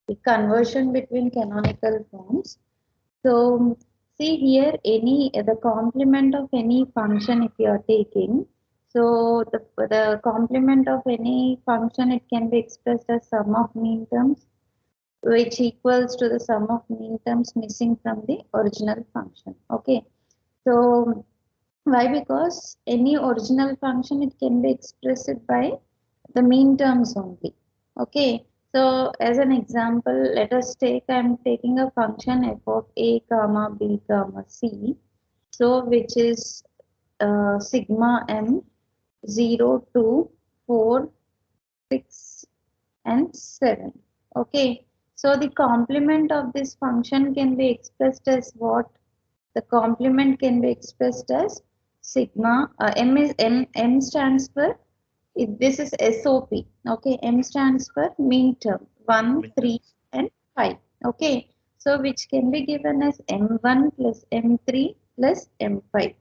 the conversion between canonical forms. So see here the complement of any function if you are taking. So the complement of any function, it can be expressed as sum of mean terms, which equals to the sum of mean terms missing from the original function. Okay. So why? Because any original function, it can be expressed by the mean terms only. Okay. So as an example, let us take, I am taking a function f of a comma b comma c. So which is sigma m 0 to 4, 6 and 7. Okay. So the complement of this function can be expressed as what? The complement can be expressed as sigma. M stands for, this is SOP. Okay, M stands for mean term 1, 3 and 5. Okay, so which can be given as M1 plus M3 plus M5.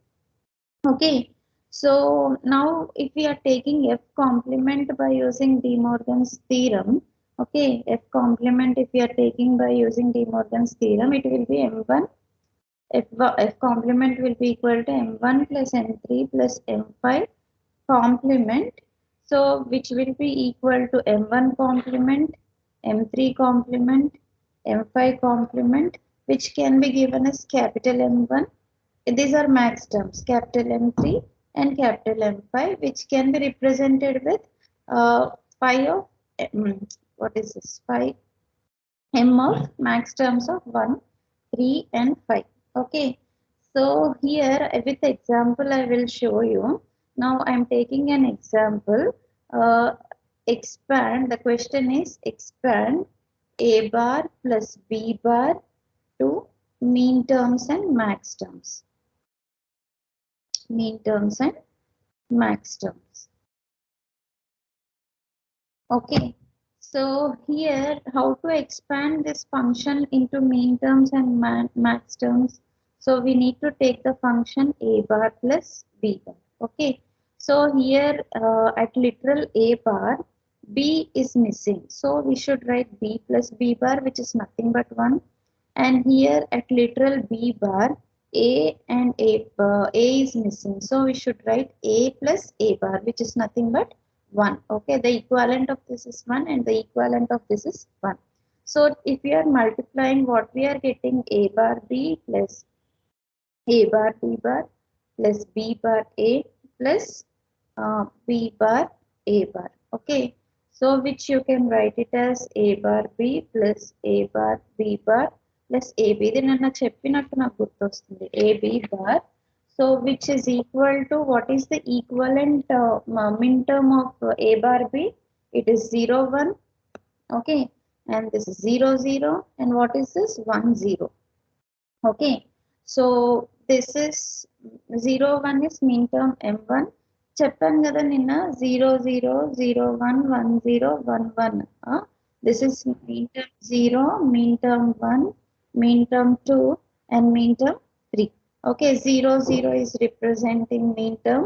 Okay, so now if we are taking F complement by using De Morgan's theorem, okay, F complement if we are taking by using De Morgan's theorem, it will be M1. F complement will be equal to M1 plus M3 plus M5 complement. So which will be equal to M1 complement, M3 complement, M5 complement, which can be given as capital M1. These are max terms, capital M3 and capital M5, which can be represented with phi of, what is this, phi M of max terms of 1, 3 and 5. Okay. So here with example I will show you. Now I am taking an example. Expand, the question is expand A bar plus B bar to mean terms and max terms. Mean terms and max terms. Okay. So here how to expand this function into mean terms and max terms. So we need to take the function A bar plus B bar. Okay. So here at literal A bar, B is missing. So we should write B plus B bar, which is nothing but 1. And here at literal B bar, A and A is missing. So we should write A plus A bar, which is nothing but 1. Okay, the equivalent of this is 1 and the equivalent of this is 1. So if we are multiplying, what we are getting, A bar B plus A bar B bar plus B bar A plus B bar A bar. Okay, so which you can write it as A bar B plus A bar B bar plus AB. ఇది నన్ను చెప్పినట్టు నాకు గుర్తొస్తుంది, AB bar. So which is equal to, what is the equivalent min term of A bar B? It is 0, 1. Okay, and this is 0, 0. And what is this? 1, 0. Okay, so this is 0, 1 is mean term M1. చెప్పాను కదా నిన్న 0, 0, 0, 1, 1, 0, 1, 1. This is mean term 0, mean term 1, mean term 2 and mean term 3. Okay, 0, 0 is representing mean term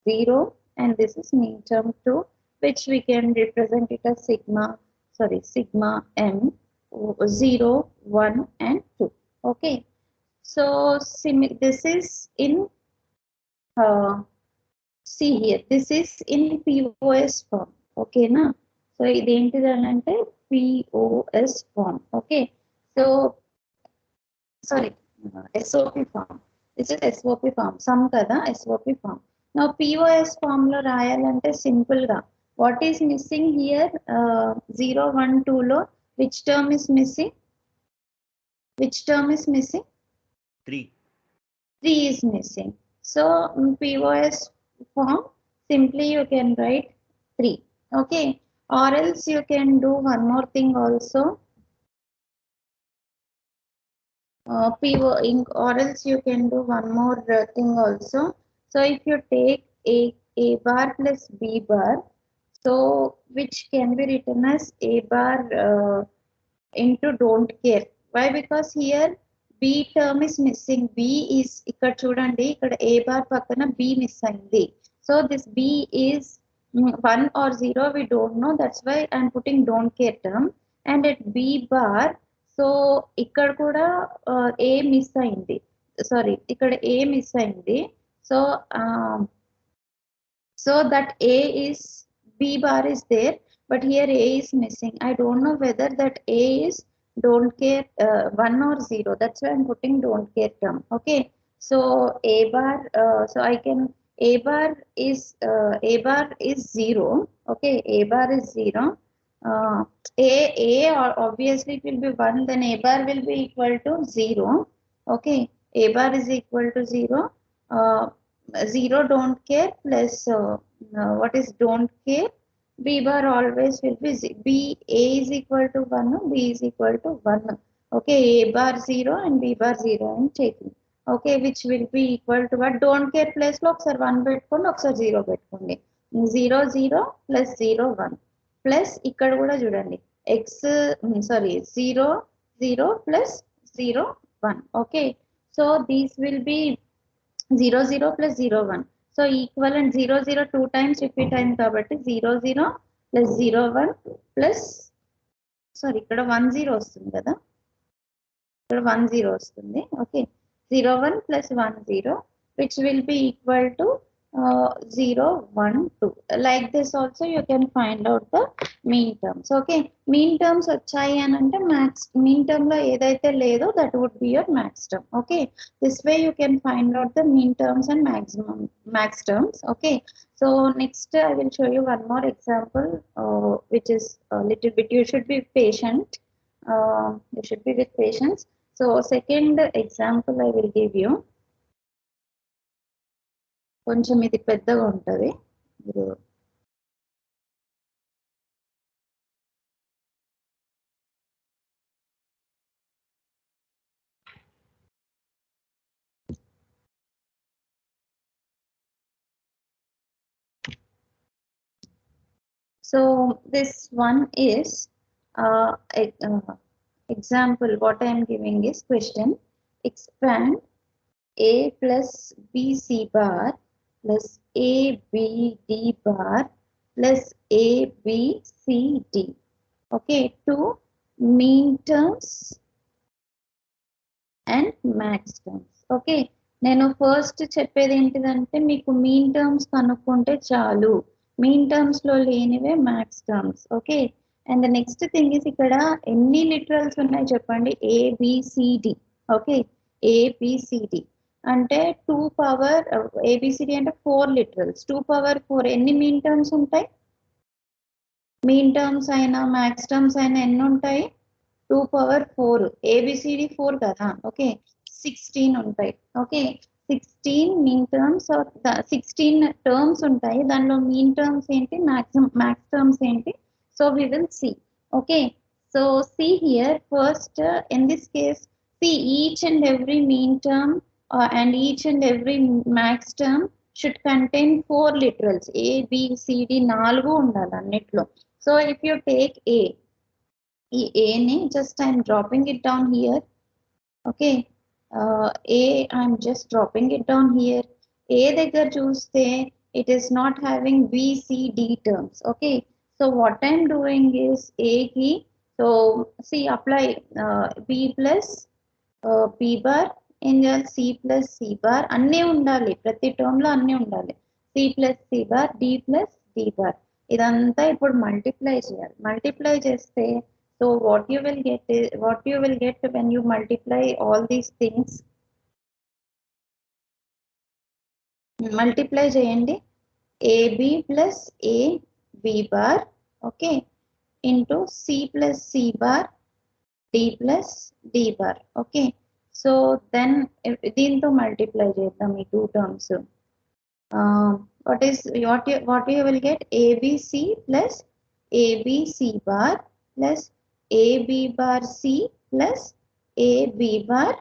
0 and this is mean term 2, which we can represent it as sigma m 0, 1 and 2. Okay, so this is in see here, this is in POS form. Okay na? So identidante POS form. Okay, so sorry, SOP form. This is SOP form. Some kada SOP form. Now POS form lo rayalante simple ga. What is missing here? 0, 1, 2 lo which term is missing? Which term is missing? 3. 3 is missing. So POS form, simply you can write 3. Okay, or else you can do one more thing also. Or else you can do one more thing also. So if you take A bar plus B bar, so which can be written as A bar into don't care. Why? Because here B term is missing. B is ikkada chudandi, ikkada A bar pakkana B miss ayindi. So this B is 1 or 0, we don't know. That's why I'm putting don't care term. and at b bar, so ఇక్కడ కూడా a miss అయింది, sorry ఇక్కడ a miss అయింది. So so that a is b bar is there, but here a is missing. I don't know whether that a is don't care 1 or 0. That's why I'm putting don't care term. Okay, so a bar, so I can a bar is 0. Okay, a bar is 0. uh, a obviously it will be 1, then a bar will be equal to 0. Okay, a bar is equal to 0. 0 don't care plus what is don't care, b bar always will be b, a is equal to 1, b is equal to 1. Okay, a bar 0 and b bar 0 I'm taking. Okay, which will be equal to what? Don't care place లో ఒకసారి 1 పెట్టుకోండి, ఒకసారి 0 పెట్టుకోండి. 0 0 plus 0 1 plus ఇక్కడ కూడా చూడండి x, sorry 0 0 plus 0 1. Okay, so these will be 0 0 plus 0 1. So equivalent 0 0 2 times repeat అయింది కాబట్టి 0 0 plus 0 1 plus, sorry ఇక్కడ 1 0 వస్తుంది కదా, ఇక్కడ 1 0 వస్తుంది. Okay, 0 1 plus 1 0, which will be equal to 0 1 2. Like this also you can find out the mean terms. Okay, mean terms వచ్చాయి అని అంటే max mean term లో ఏదైతే లేదో that would be your max term. Okay, this way you can find out the mean terms and max terms. Okay, so next I will show you one more example which is a little bit, you should be patient, you should be with patience. So second example I will give you, కొంచెం ఇది పెద్దగా ఉంటుంది. So this one is example. What I am giving is question: expand a plus b c bar plus a b d bar plus a b c d. Okay, to mean terms and max terms. Okay, నేను first చెప్పేది ఏంటిదంటే మీకు mean terms కనుక్కుంటే చాలు, min terms లో లేనివే max terms. Okay, and next thing is ఇక్కడ ఎన్ని లిటరల్స్ ఉన్నాయి చెప్పండి, ఏబిసిడి. ఓకే, ఏబిసిడి అంటే 2 పవర్ ఏబిసిడి అంటే 4 లిటరల్స్, 2 పవర్ 4 ఎన్ని మీన్ టర్మ్స్ ఉంటాయి? మీన్ టర్మ్స్ అయినా మ్యాక్స్ టర్మ్స్ అయినా ఎన్ని ఉంటాయి? 2 పవర్ 4, ఏబిసిడి 4 కదా. ఓకే, 16 ఉంటాయి. ఓకే, 16 మీన్ టర్మ్స్, 16 టర్మ్స్ ఉంటాయి, దానిలో మీన్ టర్మ్స్ ఏంటి, మ్యాక్స్ టర్మ్స్ ఏంటి? So we will see. Okay, so see here first, in this case see each and every mean term and each and every max term should contain 4 literals, a b c d 4 ఉండాలి అన్నిట్లో. So if you take a ని just I am dropping it down here. Okay, a I am just dropping it down here. A దగ్గర చూస్తే it is not having b c d terms. Okay, so what I am doing is a ki, so see apply b plus b bar ఇంకా c plus c bar అన్నీ ఉండాలి, ప్రతి term లో అన్నీ ఉండాలి. c plus c bar, d plus d bar, ఇదంతా ఇప్పుడు multiply చేయాలి. మల్టిప్లై చేస్తే so what you will get is, what you will get when you multiply all these things, multiply చేయండి, ab plus a b bar, okay, into c plus c bar, d plus d bar. Okay, so then దీంతో multiply చేద్దాం ఈ 2 terms. What you will get, abc plus abc bar plus ab bar c plus ab bar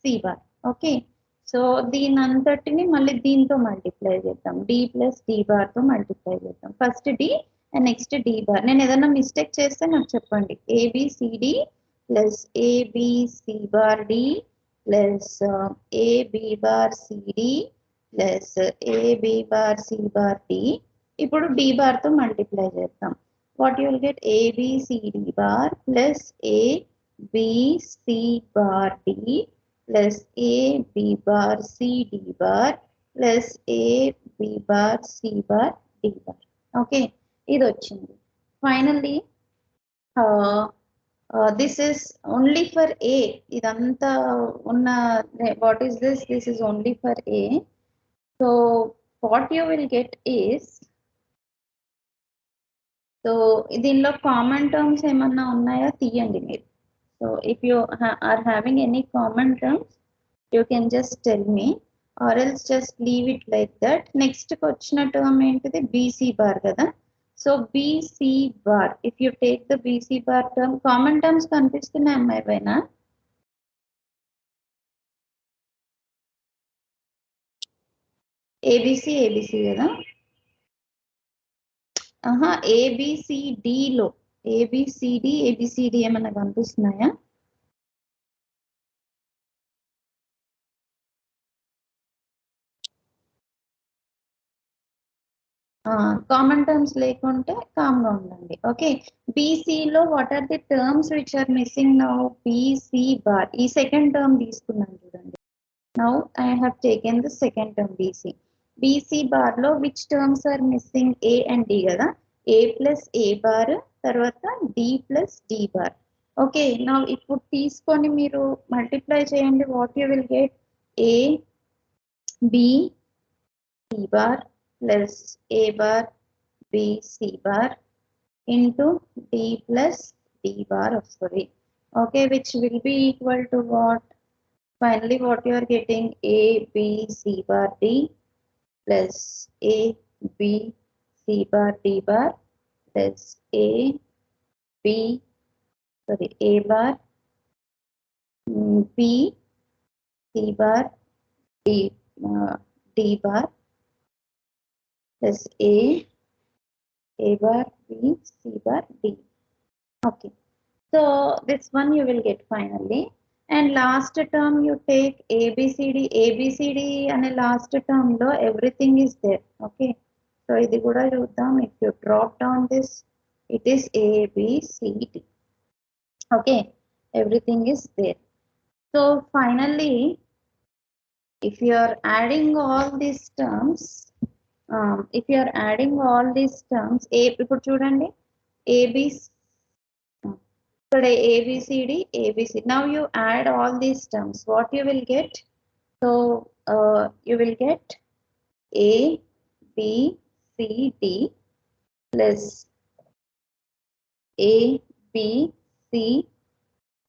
c bar. Okay, so దీని అంతటిని మళ్ళీ దీంతో multiply చేద్దాం, d plus d bar తో multiply చేద్దాం. First d and next d bar. నేను ఏదైనా mistake చేస్తే నాకు చెప్పండి. abcd plus abc bar d plus ab bar cd plus ab bar c bar d. ఇప్పుడు d బార్ తో మల్టిప్లై చేద్దాం. what you will get? A, B, C, D bar plus A, B, C bar D plus A, B bar, C, D bar plus A, B bar, C bar, D bar. Okay, ఇది వచ్చింది. Finally, this is only for A. Idanta unna, what is this? This is only for A. So what you will get is, so దీనిలో common terms ఏమన్నా ఉన్నాయా తీయండి మీరు. So if you are having any common terms, you can just tell me, or else just leave it like that. Next వచ్చిన term ఏంటిది? BC bar కదా. So BC bar, if you take the BC bar term, common terms కనిపిస్తున్నాయి అమ్మాయి పైన. ABC కదా. ABCD లో ABCD ఏమన్నా కనిపిస్తున్నాయా? కామన్ టర్మ్స్ లేకుంటే కామ్గా ఉండండి. ఓకే, బీసీలో what are the terms which are missing now? BC bar, ఈ సెకండ్ టర్మ్ తీసుకున్నాను చూడండి. Now I have taken the second term BC. BC bar లో which terms are missing? A and D కదా. A plus A bar, తర్వాత D plus D bar. Okay, now ఇప్పుడు తీసుకొని మీరు multiply చేయండి. What you will get? A B C bar plus A bar B C bar into D plus D bar of sorry. Okay, which will be equal to what? Finally, what you are getting? A B C bar D plus A B C bar D bar plus A B sorry A bar B C bar D bar plus A bar B C bar D. Okay, so this one you will get finally, and last term you take ABCD and last term lo everything is there. Okay, so idi kuda chudam. If you drop down this, it is ABCD. Okay, everything is there. So finally, if you are adding all these terms, ఇప్పుడు చూడండి, ABCD. Now you add all these terms. What you will get? So you will get A B C D plus A B C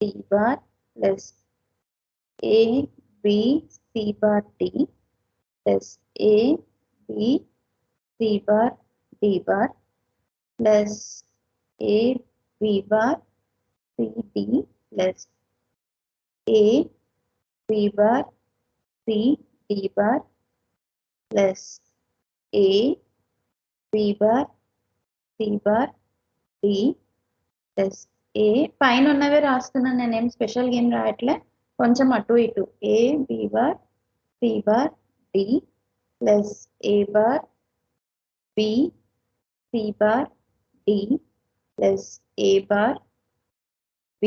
D bar plus A B C bar D plus A B C bar D bar plus A B bar C D plus A B bar C D bar plus A B bar C bar D plus A. పైన ఉన్నవే రాస్తున్నాను, నేనేం special game రాయట్లే, కొంచెం అటు ఇటు. A B bar C bar D plus A bar B C bar D plus A bar B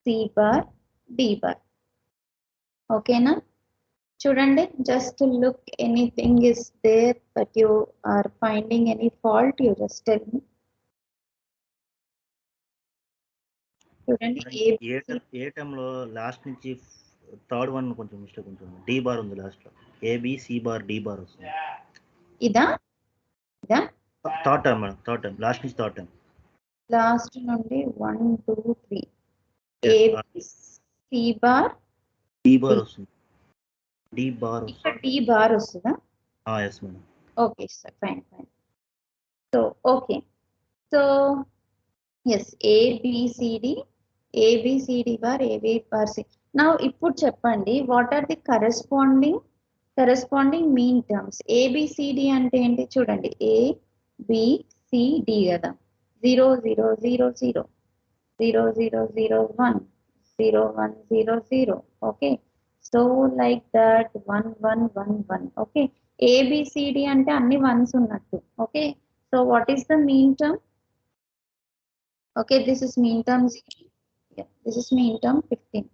C bar D bar. Okay na? చూడండి, just look, anything is there but you are finding any fault, you just tell me. చూడండి, ఏ term లో last నుంచి third one కొంచెం mistake ఉంటుంది. D bar ఉంది last లో. A B C bar D bar వస్తుంది. ఇదా third term madam, third term last నుంచి థర్డ్ టర్మ్ లాస్ట్ నుండి 1 2 3 A B C bar D bar వస్తుంది. డి బార్ ఇక్కడ డి బార్ వస్తుందా? Yes madam. Okay sir, fine. So okay, so yes, ABCD bar AB bar C. నా ఇప్పుడు చెప్పండి, what are the corresponding mean terms? ABCD అంటే ఏంటి? చూడండి, ABCD కదా. 0 0 0 0 0 0 0 1 0 1 0 0. Okay, so like that 1 1 1 1. Okay, ABCD అంటే అన్ని వన్స్ ఉన్నట్టు. Okay, so what is the mean term? Okay, this is mean term 0. Yeah, this is mean term 15.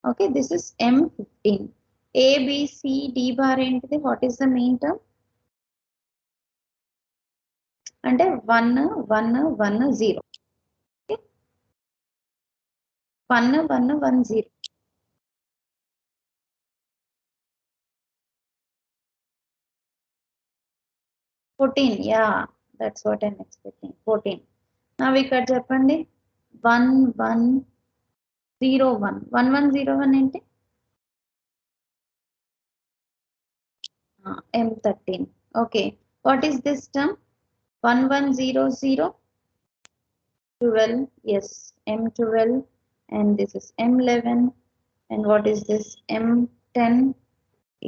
Okay, this is M15. A, B, C, D bar ఏంటిది? What is the mean term? అంటే 1, 1, 1, 0. Okay, 1, 1, 1, 0. 14, yeah, that's what I'm expecting. 14. Now ఇక్కడ చెప్పండి 1, 1, 0, 1. 1, 1, 0, 1 ఏంటి? M13. Okay, what is this term? 1, 1, 0, 0. 12, yes, M12, and this is M11, and what is this? M10,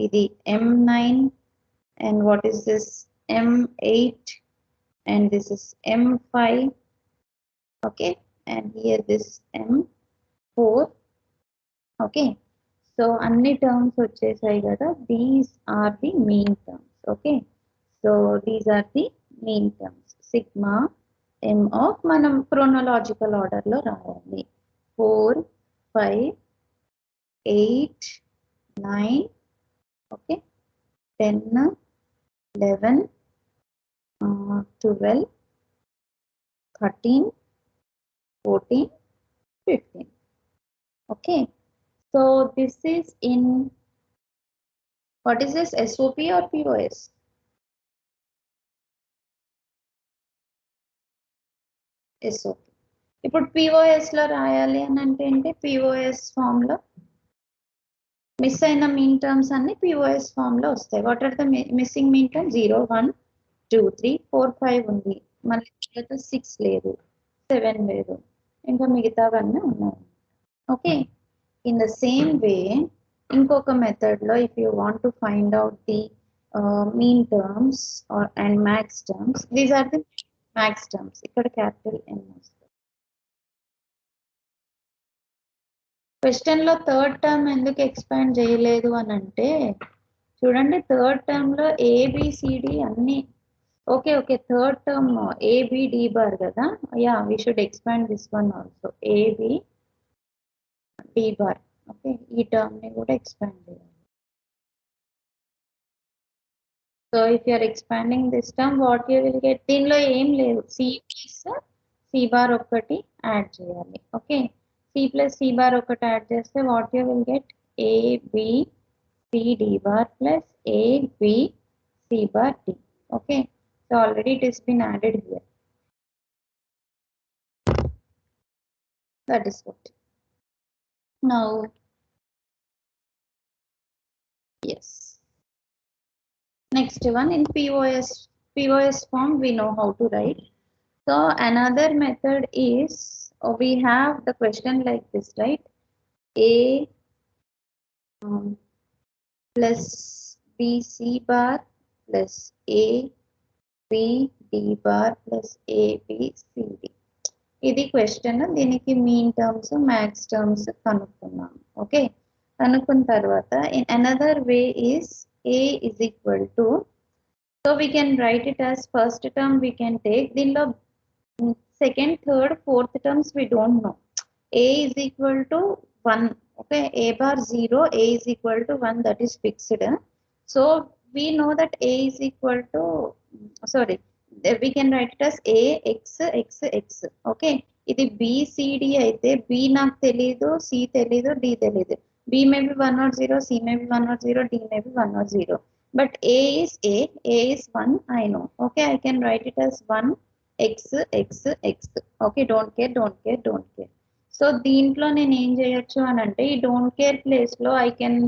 ఇది M9, and what is this? M8, and this is M5, okay, and here this M4, okay. So అన్ని terms వచ్చేసాయి కదా, these are the mean terms, okay. So these are the mean terms. Sigma m of మనం chronological order లో రాయాలి. 4, 5, 8, 9, okay, 10, 11, 12, 13, 14, 15. Okay, so this is in, what is this, SOP or POS? SOP. ఇప్పుడు POS లో రాయాలి అని అంటే ఏంటి? POS form లో మిస్ అయిన మీన్ టర్మ్స్ అన్ని POS ఫామ్ లో వస్తాయి. What are the missing mean term? 0, 1, 2, 3, 4, 5 ఉంది, మళ్ళీ 6 లేదు, 7 లేదు, ఇంకా మిగతావన్నీ ఉన్నాయి. Okay, in the same way ఇంకొక మెథడ్ లో if you want to find out the min terms or and max terms, these are the max terms. ఇక్కడ క్యాపిటల్ M వస్తుంది. క్వశ్చన్ లో థర్డ్ టర్మ్ ఎందుకు ఎక్స్పాండ్ చేయలేదు అని అంటే, చూడండి థర్డ్ టర్మ్ లో ABCD అన్ని okay. Okay, third term ABD bar కదా, yeah we should expand this one also, ABD bar. Okay, ఈ టర్మ్ ని కూడా ఎక్స్పాండ్ చేయాలి. So if you're expanding this term, what you will get? దీనిలో ఏం లేదు, C ప్లస్ C బార్ ఒక్కటి add చేయాలి. Okay, C plus C bar ఒకటి యాడ్ చేస్తే what you will get? ABCD bar plus ABC bar D. Okay, so already it has been added here. That is what. Now, yes. Next one, in POS form we know how to write. So another method is, we have the question like this, right? A plus BC bar plus ABD bar plus ABCD. ఇది question, దీనికి min terms max terms కనుక్కున్నాం. Okay, కనుక్కున్న తర్వాత in another way is A is equal to, so we can write it as first term we can take, దీనిలో second, third, fourth terms we don't know. A is equal to 1, okay, A bar 0, A is equal to 1, that is fixed. So we know that A is equal to, sorry, we can write it as A x x x. Okay, ఇది BCD అయితే B నాకు తెలీదు, C తెలీదు, D తెలీదు. B may be 1 or 0, C may be 1 or 0, D may be 1 or 0. But A is 1, I know. Okay, I can write it as 1 x x x. Okay, don't care. So దీంట్లో నేను ఏం చేయొచ్చు అని అంటే, ఈ don't care place లో I can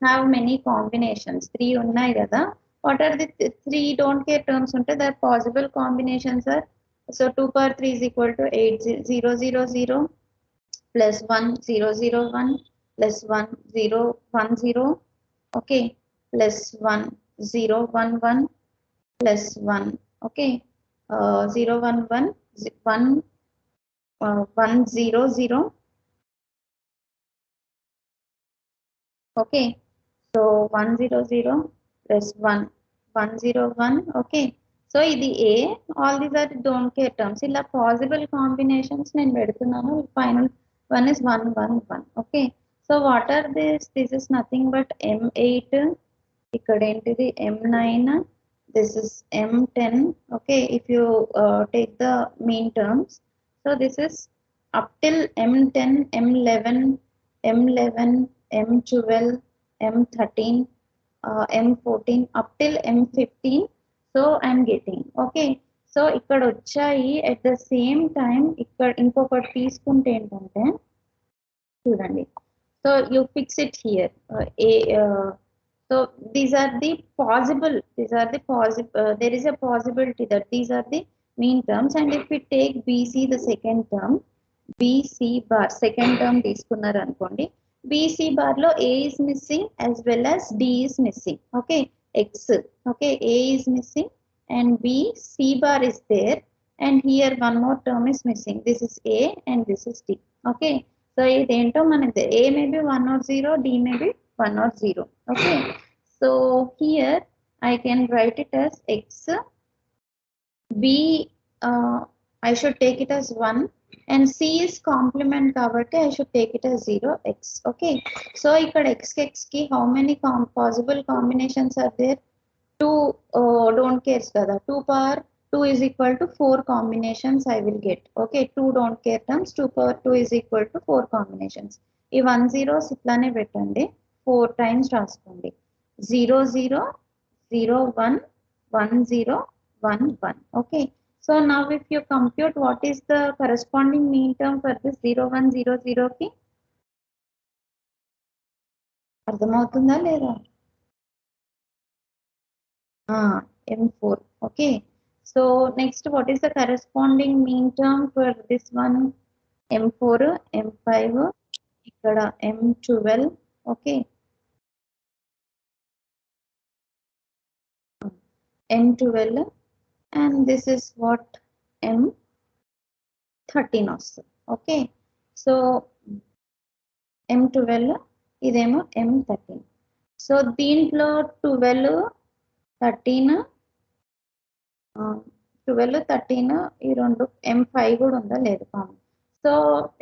have many combinations. 3 ఉన్నాయి కదా, what are the 3 don't care terms ఉంటే that possible combinations are, so 2 power 3 is equal to 8 0 0 0 plus 1 0 0 1 plus 1 0 1 0, okay, plus 1 0 1 1 plus 1, okay, 0 1 1 1 1 0 0. Okay, so 1 0 0 plus 1 1 0 1. Okay, so so ఇది A, all these are don't care terms. ఇలా possible combinations నేను పెడుతున్నాను. Final one is 1, 1, 1. Okay. So what are this? This is nothing but M8. ఇక్కడ ఏంటిది M9. This is M10. Okay. If you take the mean terms. So this is up till M10, M11, M11, M12, M13, M14, up till M15. So I'm getting. Okay. So ఇక్కడ వచ్చాయి at the same time ఇక్కడ ఇంకొకటి తీసుకుంటే ఏంటంటే చూడండి. So you fix it here. So these are the possible. There is a possibility that these are the mean terms, and if we take BC the second term, BC bar second term తీసుకున్నారు అనుకోండి. BC bar లో A is missing as well as D is missing. Okay, X. Okay, A is missing and B, C bar is there, and here one more term is missing. This is A and this is D. Okay, so idento manade A may be 1 or 0, D may be 1 or 0. Okay, so here I can write it as X. B, I should take it as 1, and C is complement kabatti I should take it as 0, X. Okay, so ikkada X ki how many possible combinations are there? 2, don't care kada, 2 power 2 is equal to 4 combinations I will get. Okay, 2 don't care terms, 2 power 2 is equal to 4 combinations. Ee 1 zeros itlane pettandi, 4 times raskondi. 0 0 0 1 1 0 1 1. Okay, so now if you compute what is the corresponding mean term for this 0 1 0 0 ki అర్థమవుతుందా లేదా? M4. Okay, so next what is the corresponding mean term for this one? M4, M5, ikkada M12. Okay, M12, and this is what M13 also. Okay, so M12 idemo M13. So దీంట్లో 12 13 12 13 ఈ రెండు M5 కూడా ఉందా లేదు common. So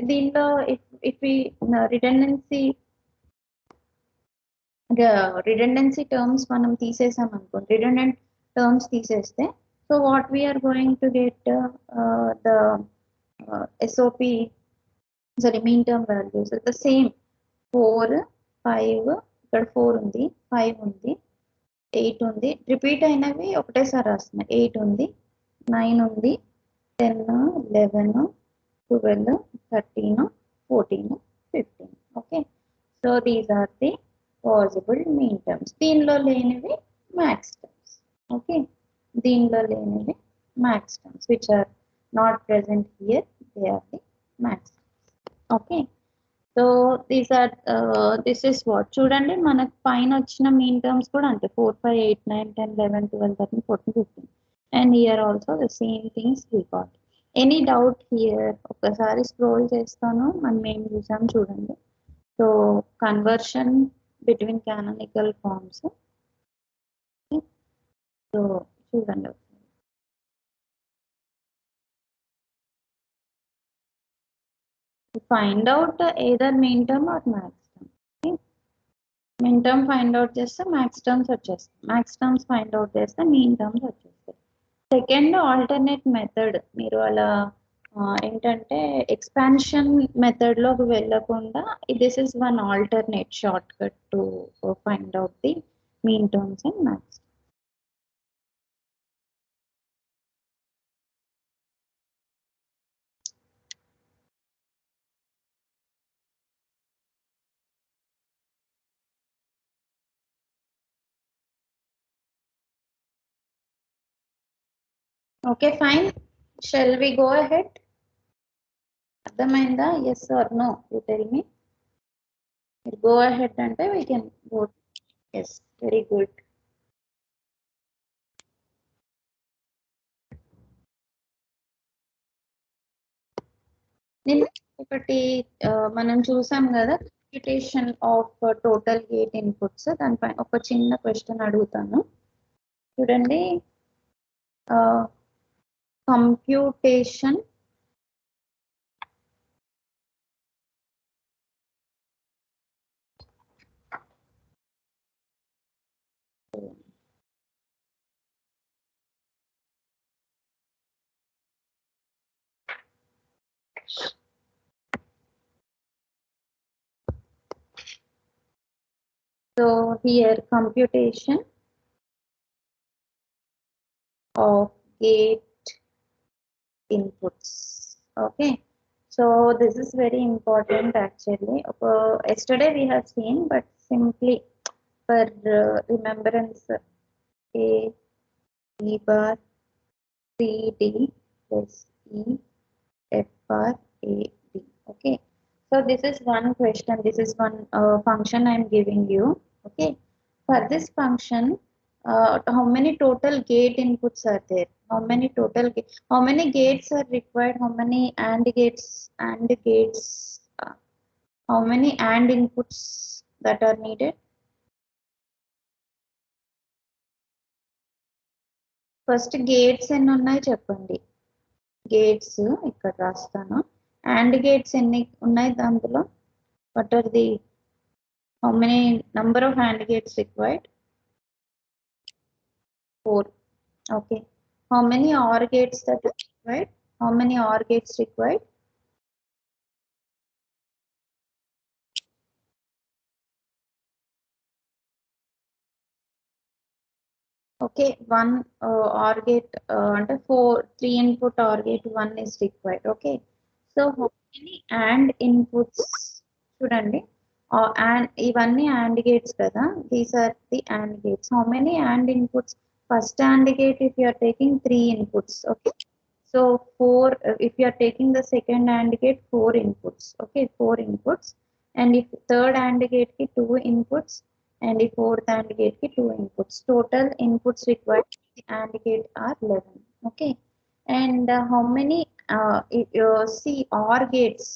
దీంట్లో if we redundancy terms మనం తీసేసాం అనుకోండి, redundant terms తీసేస్తే, so what we are going to get the SOP, sorry, mean term values are the same. 4 5 ఇక్కడ 4 ఉంది, 5 ఉంది, 8 ఉంది, రిపీట్ అయినవి ఒకటేసారి రాస్తున్నాయి. 8 ఉంది, 9 ఉంది, 10 11 12 13 14 15. Okay, so these are the possible mean terms. దీనిలో లేనివి మ్యాక్స్ టర్మ్స్. ఓకే, దీనిలో లేనివి max terms which are not present here, they are the max terms. Okay, so these are this is what. చూడండి మనకు పైన వచ్చిన మీన్ టర్మ్స్ కూడా అంతే, 4 5 8 9 10 11 12 13 14 15, and here also the same things we got. Any doubt here? ఒకసారి scroll చేస్తాను, మనం ఏం చూసాం చూడండి. So conversion between canonical forms. సో చూడండి, find out either mean term or max term. Okay, mean term find out చేస్తే max terms వచ్చేస్తాయి, max terms find out చేస్తే mean terms వచ్చేస్తాయి. సెకండ్ ఆల్టర్నేట్ మెథడ్, మీరు అలా ఏంటంటే ఎక్స్పాన్షన్ మెథడ్లోకి వెళ్ళకుండా this is one alternate short cut to find out the min terms and max. Okay, fine. Shall we go ahead? అర్థమైందా? Yes or no? You tell me. You go ahead అంటే we can go. Yes, very good. నిన్న ఒకటి మనం చూసాం కదా, computation of total gate inputs. దానిపైన ఒక చిన్న క్వశ్చన్ అడుగుతాను చూడండి. computation so here computation of gate inputs. Okay, so this is very important actually. Yesterday we have seen, but simply for remembrance, A B bar C D plus E F bar A D. Okay, so this is one question. This is one function I am giving you. Okay, for this function, how many total gate inputs are there? How many gates are required? How many AND gates? How many AND inputs that are needed? First gates ఎన్ని ఉన్నాయి చెప్పండి. Gates ఇక్కడ రాస్తాను. AND gates ఎన్ని ఉన్నాయి దాంట్లో? What are the how many number of AND gates required? 4. Okay. How many OR gates that are required? How many OR gates required? Okay, one OR gate అంటే 3 input OR gate 1 is required. Okay, so how many AND inputs చూడండి, and ఇవన్నీ AND gates కదా, these are the AND gates. How many AND inputs? First AND gate, if you are taking 3 inputs, okay, so 4, if you are taking the second AND gate, 4 inputs. Okay, 4 inputs, and if third AND gate ki 2 inputs, and the fourth AND gate ki 2 inputs. Total inputs required for the AND gate are 11. Okay, and how many see OR gates?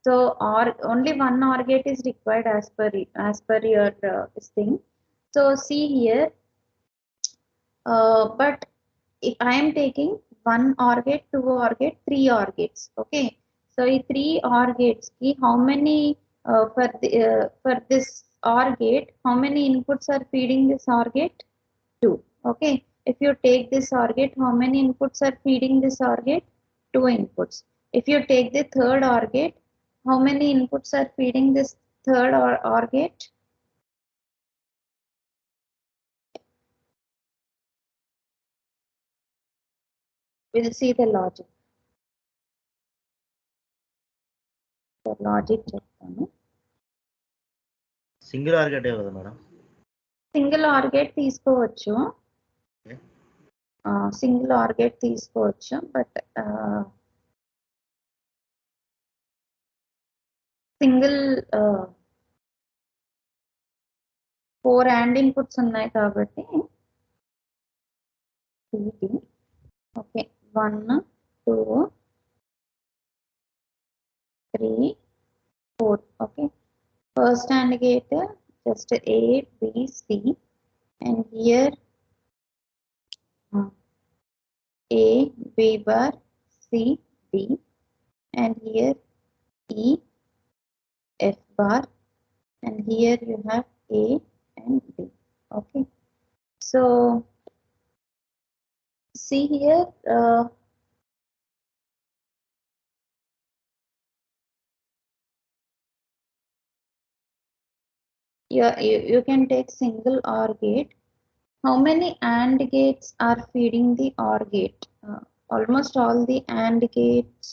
So OR, only one OR gate is required as per your this thing. So see here, but if I am taking 1 OR gate, 2 OR gate, 3 OR gates. Okay, so in 3 OR gates ki how many for this OR gate, how many inputs are feeding this OR gate? 2. Okay, if you take this OR gate, how many inputs are feeding this OR gate? 2 inputs. If you take the third OR gate, how many inputs are feeding this third OR gate? We'll see the logic. The logic చెప్తాను. Single OR gate కదా madam? Single OR gate తీసుకోవచ్చు, single OR gate తీసుకోవచ్చు, but single 4 AND inputs ఉన్నాయి కాబట్టి okay 1 2 3 4. Okay, first AND gate just A B C, and here A B bar C D, and here E F bar, and here you have A and B. Okay, so see here, you can take single OR gate. How many AND gates are feeding the OR gate? Almost all the AND gates.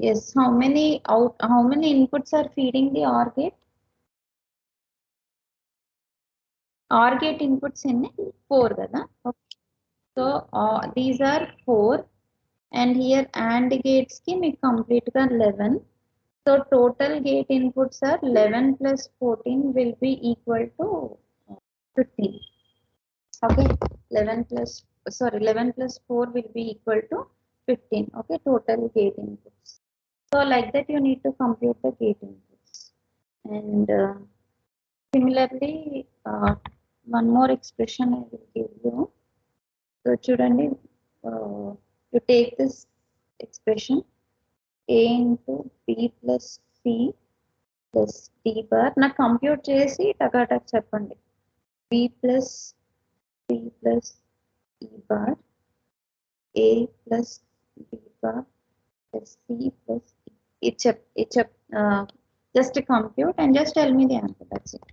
Yes, how many inputs are feeding the OR gate? OR gate inputs in 4 kada? Okay. So these are 4, and here AND gates ki me complete ka 11. So total gate inputs are 11 plus 14 will be equal to 15. Okay, 11 plus 4 will be equal to 15. Okay, total gate inputs. So like that you need to compute the gate inputs, and Similarly, one more expression I will give you. So, chudandi, you take this expression a into b plus c plus d bar. Na compute chesi tagata cheppandi. B plus c plus e bar, a plus b bar plus c plus e. It's just a compute and just tell me the answer. That's it.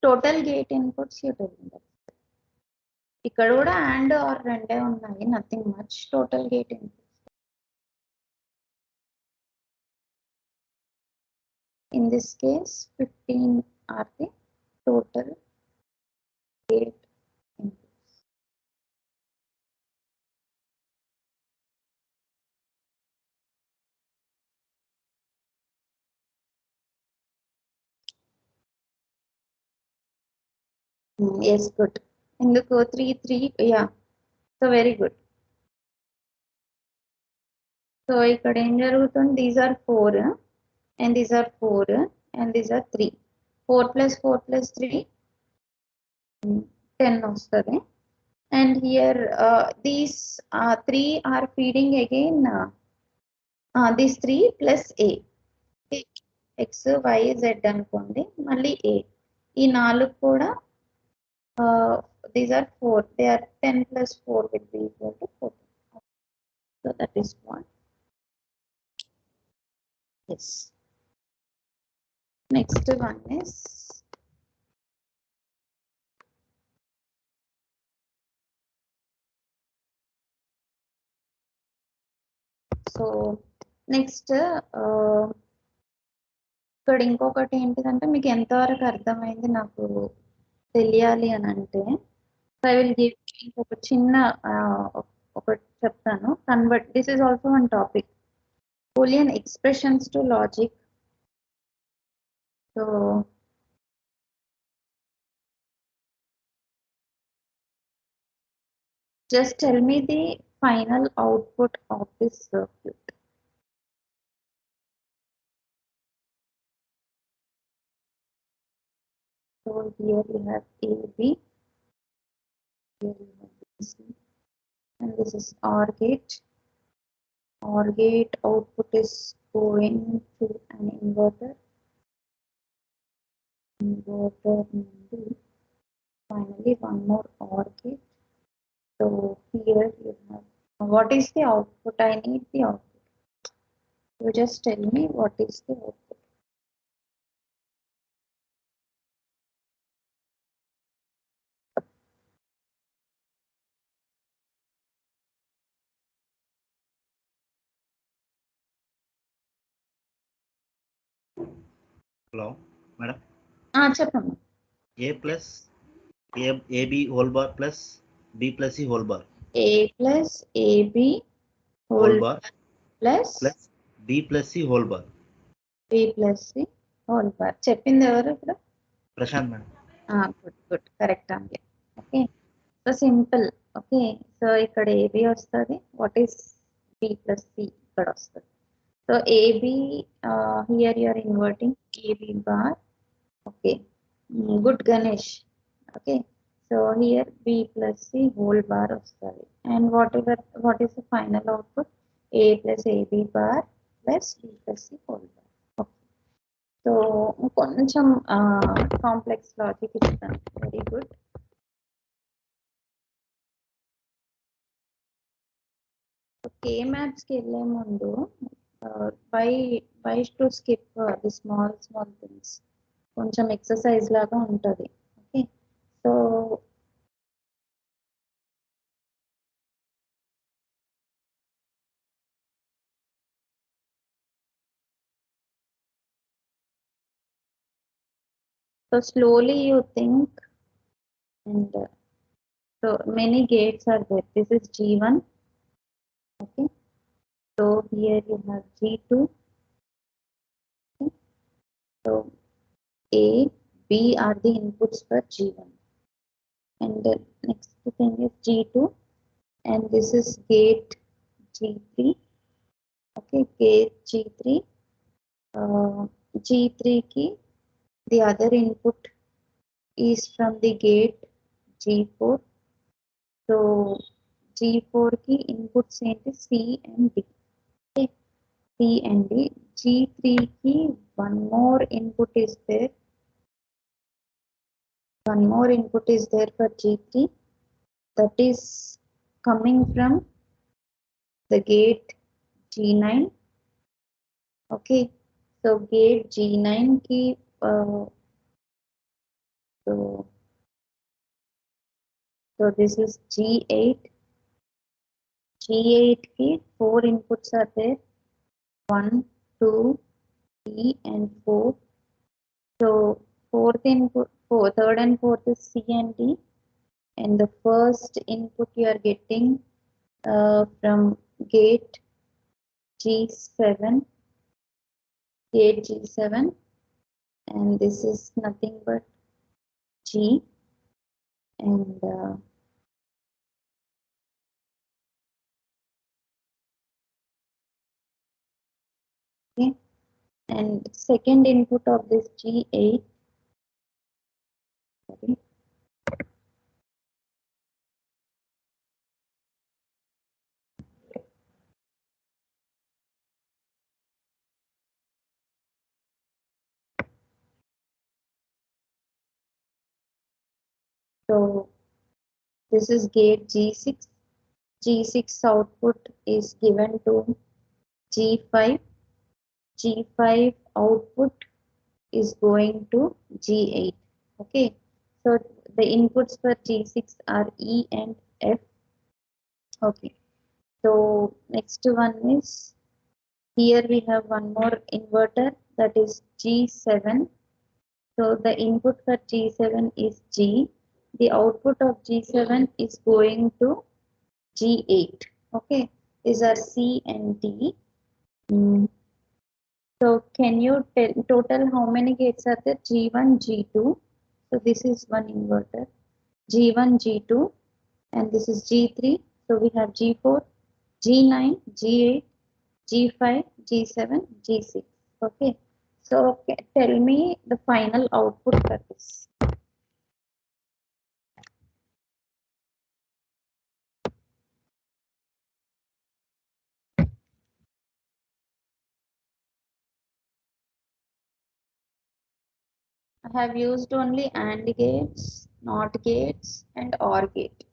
Total gate inputs you tell me. ఇక్కడ కూడా and or రెండే ఉన్నాయి, nothing much. Total gate inputs. In this case, 15 are the total gate inputs. Yes, good. ఎందుకు 3, yeah. So very good. So ఇక్కడ ఏం జరుగుతుంది? These are 4 and these are 4 and these are 3. 4 plus 4 plus 3, 10 వస్తుంది. And here these 3 are feeding again these 3 plus a. X, y, z అనుకోండి, మళ్ళీ a. ఈ 4 కూడా these are 4. They are 10 plus 4 will be equal to 14. So that is one. Yes. Next one is so next ఇక్కడ ఇంకొకటి ఏంటిదంటే మీకు ఎంతవరకు అర్థమైంది నాకు తెలియాలి అని అంటే, ఐ విల్ గివ్ ఇంకొక చిన్న ఒకటి చెప్తాను. Convert, this is also one topic, Boolean expressions to logic. So just tell me the final output of this circuit. So here you have AB, here you have BC, and this is OR gate. OR gate output is going to an inverter. Inverter నుండి finally one more OR gate. So here you have, what is the output? I need the output. You just tell me what is the output. Hello, madam. చెప్పమ్మా. A plus AB whole bar plus B plus C whole bar. A plus AB whole bar plus B plus C whole bar. B plus C whole bar. చెప్పింది ఎవరు ఇప్పుడు? Prashant madam. Good, correct అండి. Okay, so simple. Okay, so ఇక్కడ AB వస్తుంది, what is B plus C ఇక్కడ వస్తుంది. So AB, here you are inverting AB bar. Okay, good Ganesh. Okay, so here B plus C whole bar వస్తుంది, and what is the final output? A plus AB bar plus B plus C whole bar. Okay, so కొంచెం complex logic ఇస్తాను. Very good. K maths కి వెళ్ళే ముందు why to skip the small things, కొంచెం exercise లాగా ఉంటుంది. Okay, so slowly you think, and so many gates are there. This is G1. Okay, so here you have G2. Okay, so A, B are the inputs for G1, and the next thing is G2, and this is gate G3. Okay, gate G3. G3 key, the other input is from the gate G4. So G4 key inputs into C and D. Okay, C and D. G3 key, one more input is there. One more input is there for G3, that is coming from the gate G9. Okay, so gate G9 key, so this is G8. G8 key, 4 inputs are there. 1, 2, 3 and 4. So third and fourth is C and D, and the first input you are getting from gate G7, and this is nothing but G, and okay, and second input of this G8. Okay. So this is gate G6. G6 output is given to G5. G5 output is going to G8. Okay. So the inputs for G6 are E and F. Okay. So next one is, here we have one more inverter, that is G7. So the input for G7 is G. The output of G7 is going to G8. Okay, these are C and D. So can you tell total how many gates are there? G1, G2. So this is one inverter. G1, G2, and this is G3. So we have G4, G9, G8, G5, G7, G6. Okay. So tell me the final output for this. I have used only AND gates, NOT gates, and OR gate.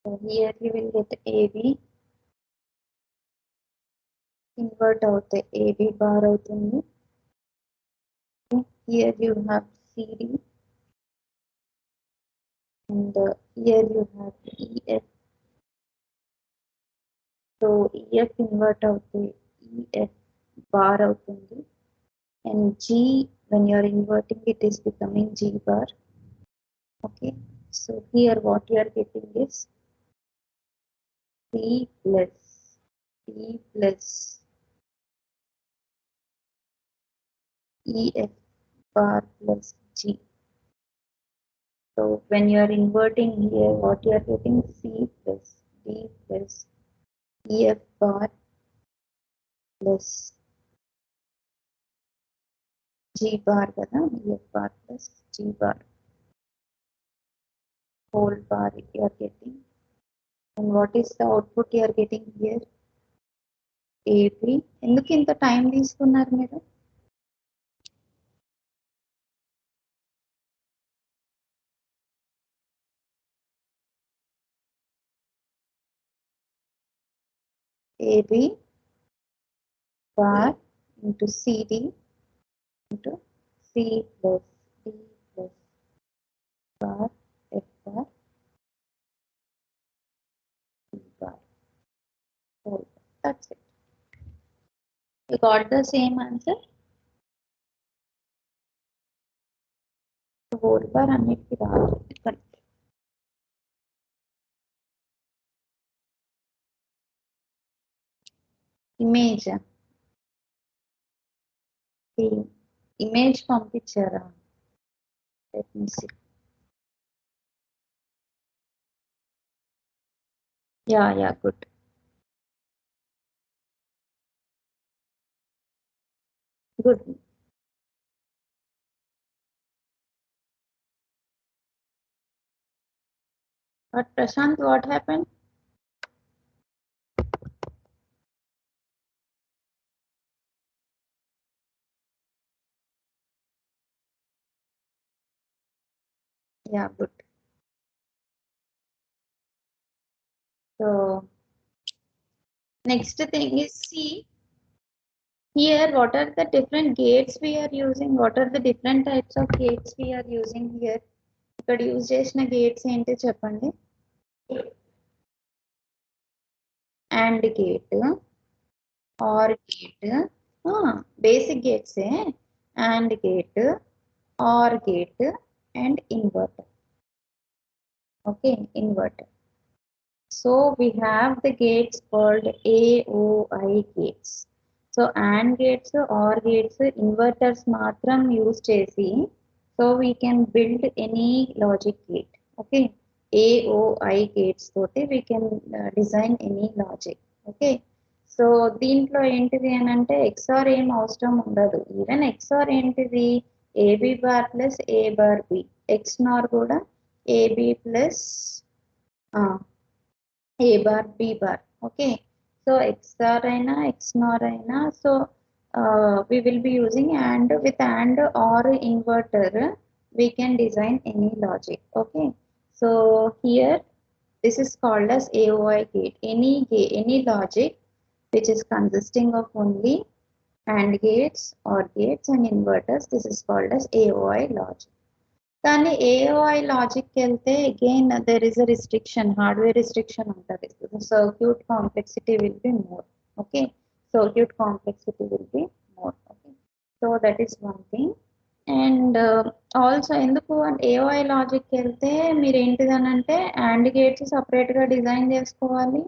So here you will get AB, invert out the AB bar out in. Here you have CD, and here you have EF. So EF invert out the EF bar out in, and G, when you are inverting it, is becoming G bar. Okay, so here what you are getting is C plus EF bar plus G. So when you are inverting here, what you are getting, C plus D plus EF bar plus G bar, EF bar plus G bar, whole bar you are getting. And what is the output you are getting here? AB. ఎందుకు ఇంత time తీసుకున్నారు మీరు? AB bar into CD into C plus D plus bar F bar whole. That's it. You got the same answer? Whole bar అన్నిటికీ రాదు. Image image పంపించారా? Let me see. Yeah, good. Good. But Prashant, what happened? Yeah, good. So next thing is, see here what are the different gates we are using, what are the different types of gates we are using here. ఇక్కడ use చేసిన gates ఏంటి చెప్పండి? AND gate, OR gate, basic గేట్సే, AND gate, OR gate and inverter. Okay, inverter. So we have the gates called AOI gates. So AND gates, OR gates, inverters matram use chesi, so we can build any logic gate. Okay, AOI gates toti we can design any logic. Okay, so దీంట్లో ఏంటిది అని అంటే XOR ఏం అవసరం ఉండదు. Even XOR ఏంటిది, AB bar plus A bar B, XNOR కూడా AB plus A bar B bar. Okay, so XOR aina XNOR aina, so we will be using AND. With AND or inverter we can design any logic. Okay, so here this is called as AOI gate. Any logic which is consisting of only AND gates, OR gates and inverters, this is called as AOI logic. కానీ AOI logic వెళ్తే again there is a restriction, hardware restriction ఉంటుంది. Circuit complexity will be more. Okay, circuit complexity will be more. Okay, so that is one thing. And also ఎందుకు AOI logic వెళ్తే మీరు ఏంటిదనంటే AND gates సపరేట్గా design చేసుకోవాలి,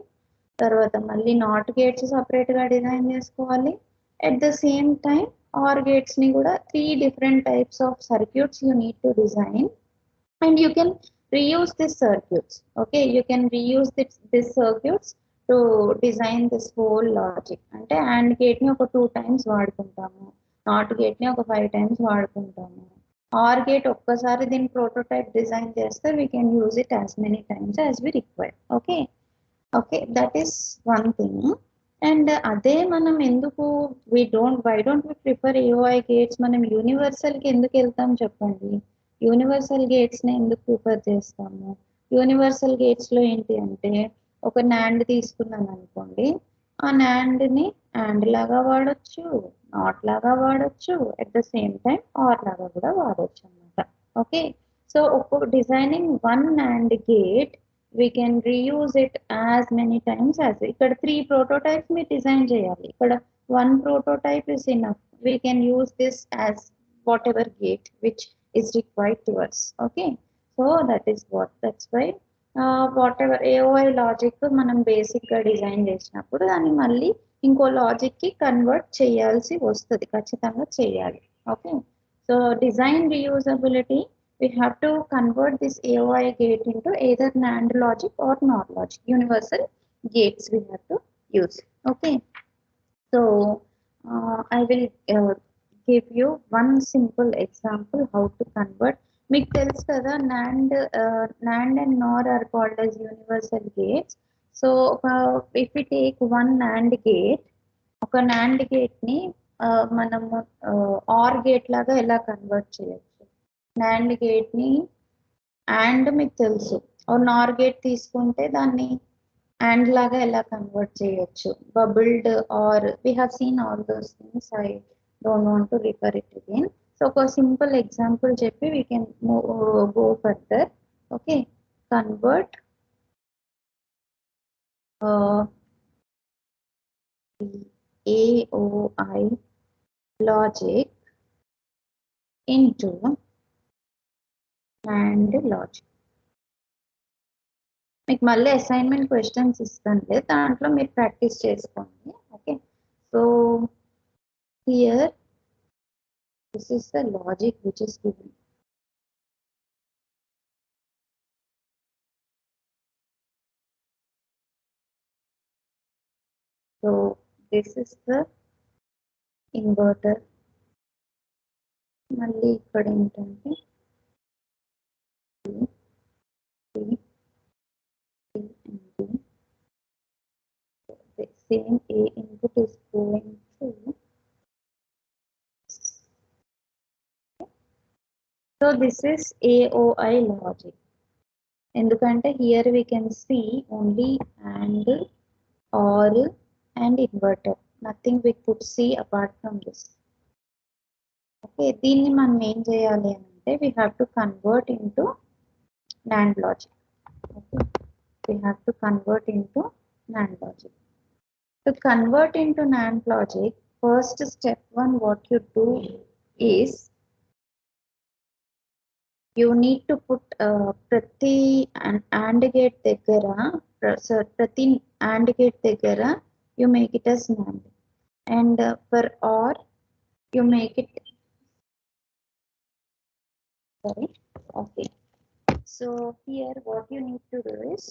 తర్వాత మళ్ళీ NOT gates సపరేట్గా డిజైన్ చేసుకోవాలి. At the same time OR gates ni kuda 3 different types of circuits you need to design, and you can reuse these circuits. Okay, you can reuse this circuits to design this whole logic. Ante AND gate ni oka 2 times vadukuntamu, NOT gate ni oka 5 times vadukuntamu, OR gate okkasari din prototype design chesthe we can use it as many times as we require. Okay, that is one thing. And అదే మనం ఎందుకు why don't we prefer AOI gates, మనం యూనివర్సల్కి ఎందుకు వెళ్తాం చెప్పండి? Universal గేట్స్ని ఎందుకు prefer చేస్తాము? యూనివర్సల్ గేట్స్లో ఏంటి అంటే, ఒక NAND తీసుకున్నాను అనుకోండి, ఆ NANDని AND లాగా వాడచ్చు, నాట్ లాగా వాడచ్చు, at the same time OR లాగా కూడా వాడచ్చు అనమాట. ఓకే, సో ఒక designing one NAND gate we can reuse it as many times as ఇక్కడ 3 prototypes మీ డిజైన్ చేయాలి, ఇక్కడ 1 prototype is enough. We can use this as whatever gate which is required to us. Okay, so that's why whatever AOI logic మనం basic గా design చేసినప్పుడు దాన్ని మళ్ళీ ఇంకో logic కి కన్వర్ట్ చేయాల్సి వస్తుంది, ఖచ్చితంగా చేయాలి. Okay, so design reusability, we have to convert this AOI gate into either NAND logic or NOR logic. Universal gates we have to use. Okay, so I will give you one simple example how to convert. మీకు తెలుసు కదా, NAND and NOR are called as universal gates. So if we take one NAND gate, ఒక NAND gate ని మనము OR gate లాగా ఎలా convert చేయొచ్చు? NAND gate ని AND మీకు తెలుసు, NOR గేట్ తీసుకుంటే దాన్ని AND లాగా ఎలా కన్వర్ట్ చేయొచ్చు? బబుల్డ్ are we have seen all those things. I don't want to refer it again. So ఒక సింపుల్ ఎగ్జాంపుల్ చెప్పి we can go further. Okay, convert AOI logic into AND logic. మీకు మళ్ళీ assignment questions ఇస్తానులే, దాంట్లో మీరు practice చేసుకోండి. Okay, so here this is the logic which is given. So this is the inverter. మళ్ళీ ఇక్కడ ఏంటంటే the same A input is going to. So this is AOI logic. ఎందుకంటే here we can see only AND, OR and inverter. Nothing we could see apart from this. Okay, దీన్ని మనం ఏం చేయాలి అంటే we have to convert into NAND logic. Okay, we have to convert into NAND logic. To convert into NAND logic, first step one, what you do is you need to put prati AND gate దగ్గర, prati AND gate దగ్గర you make it as NAND, and for OR you make it, sorry, okay. So here what you need to do is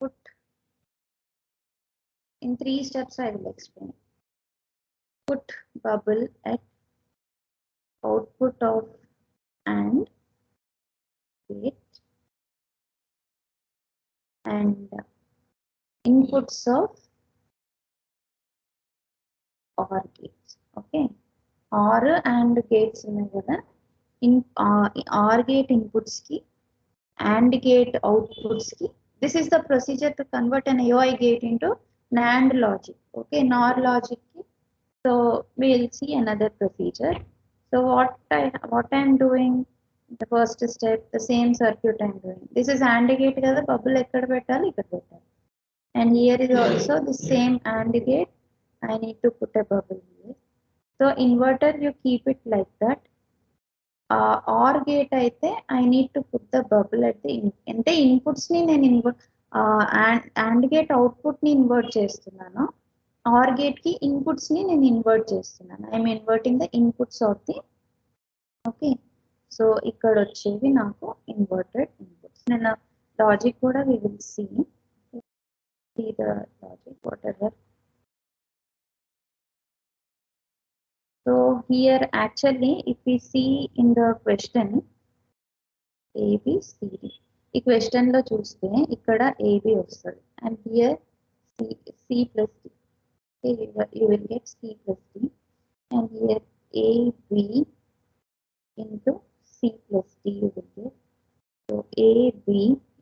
put in 3 steps. I will explain. Put bubble at output of AND gate and inputs of OR gates. Okay, OR and gates ఉన్నాయి కదా, OR gate inputs ki AND gate outputs ki. This is the procedure to convert an AOI gate into NAND logic. Okay, NOR logic ki. So we will see another procedure. So what I am doing, the first step, the same circuit I am doing. This is AND gate kada, bubble ekkada pettali, ikkada pettali. And here is also the same AND gate. I need to put a bubble here. So inverter you keep it like that. OR gate అయితే I need to put the bubble at the అంటే inputs ని నేను AND gate output ని invert చేస్తున్నాను, OR gate కి inputs ని నేను invert చేస్తున్నాను. I'm inverting the inputs of the. Okay, so ఇక్కడ వచ్చేవి నాకు ఇన్వర్టెడ్ ఇన్పుట్స్. నేను లాజిక్ కూడా we will see the logic whatever. So here actually if we see in the question ABCD, ఈ క్వశ్చన్ లో చూస్తే ఇక్కడ AB వస్తుంది, and here C plus D. Okay, you will get C plus D, and here AB into C plus D you will get. So AB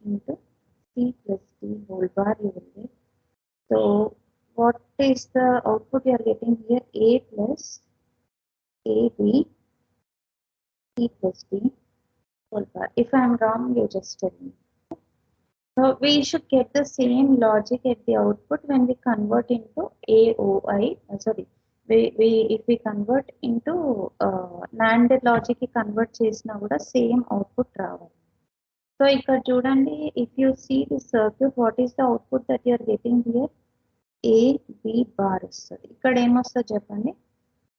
into C plus D whole bar you will get. So what is the output you are getting here? A plus AB C plus D whole bar. If I am wrong, you just tell me. So we should get the same logic at the output when we convert into AOI. If we convert into NAND logic ki convert chesina kuda same output రావాలి. So ikkada chudandi, if you see the circuit, what is the output that you are getting here? A B bar వస్తుంది. ఇక్కడ ఏమొస్తుంది చెప్పండి?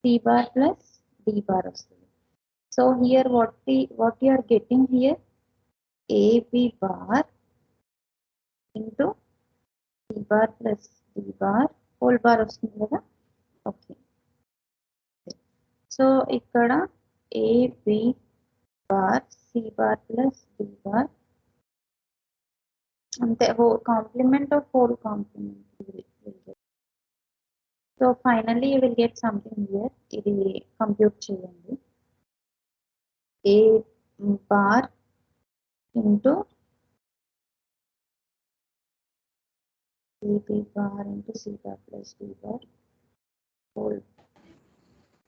C bar plus D bar వస్తుంది. So here what you are getting here? AB bar into C bar plus D bar whole bar వస్తుంది కదా. Okay, so ఇక్కడ AB bar C bar plus D bar అంతే, complement of whole complement you will get. So finally you will get something here. ఇది compute చేయండి. A bar into AB bar into C bar plus D bar whole.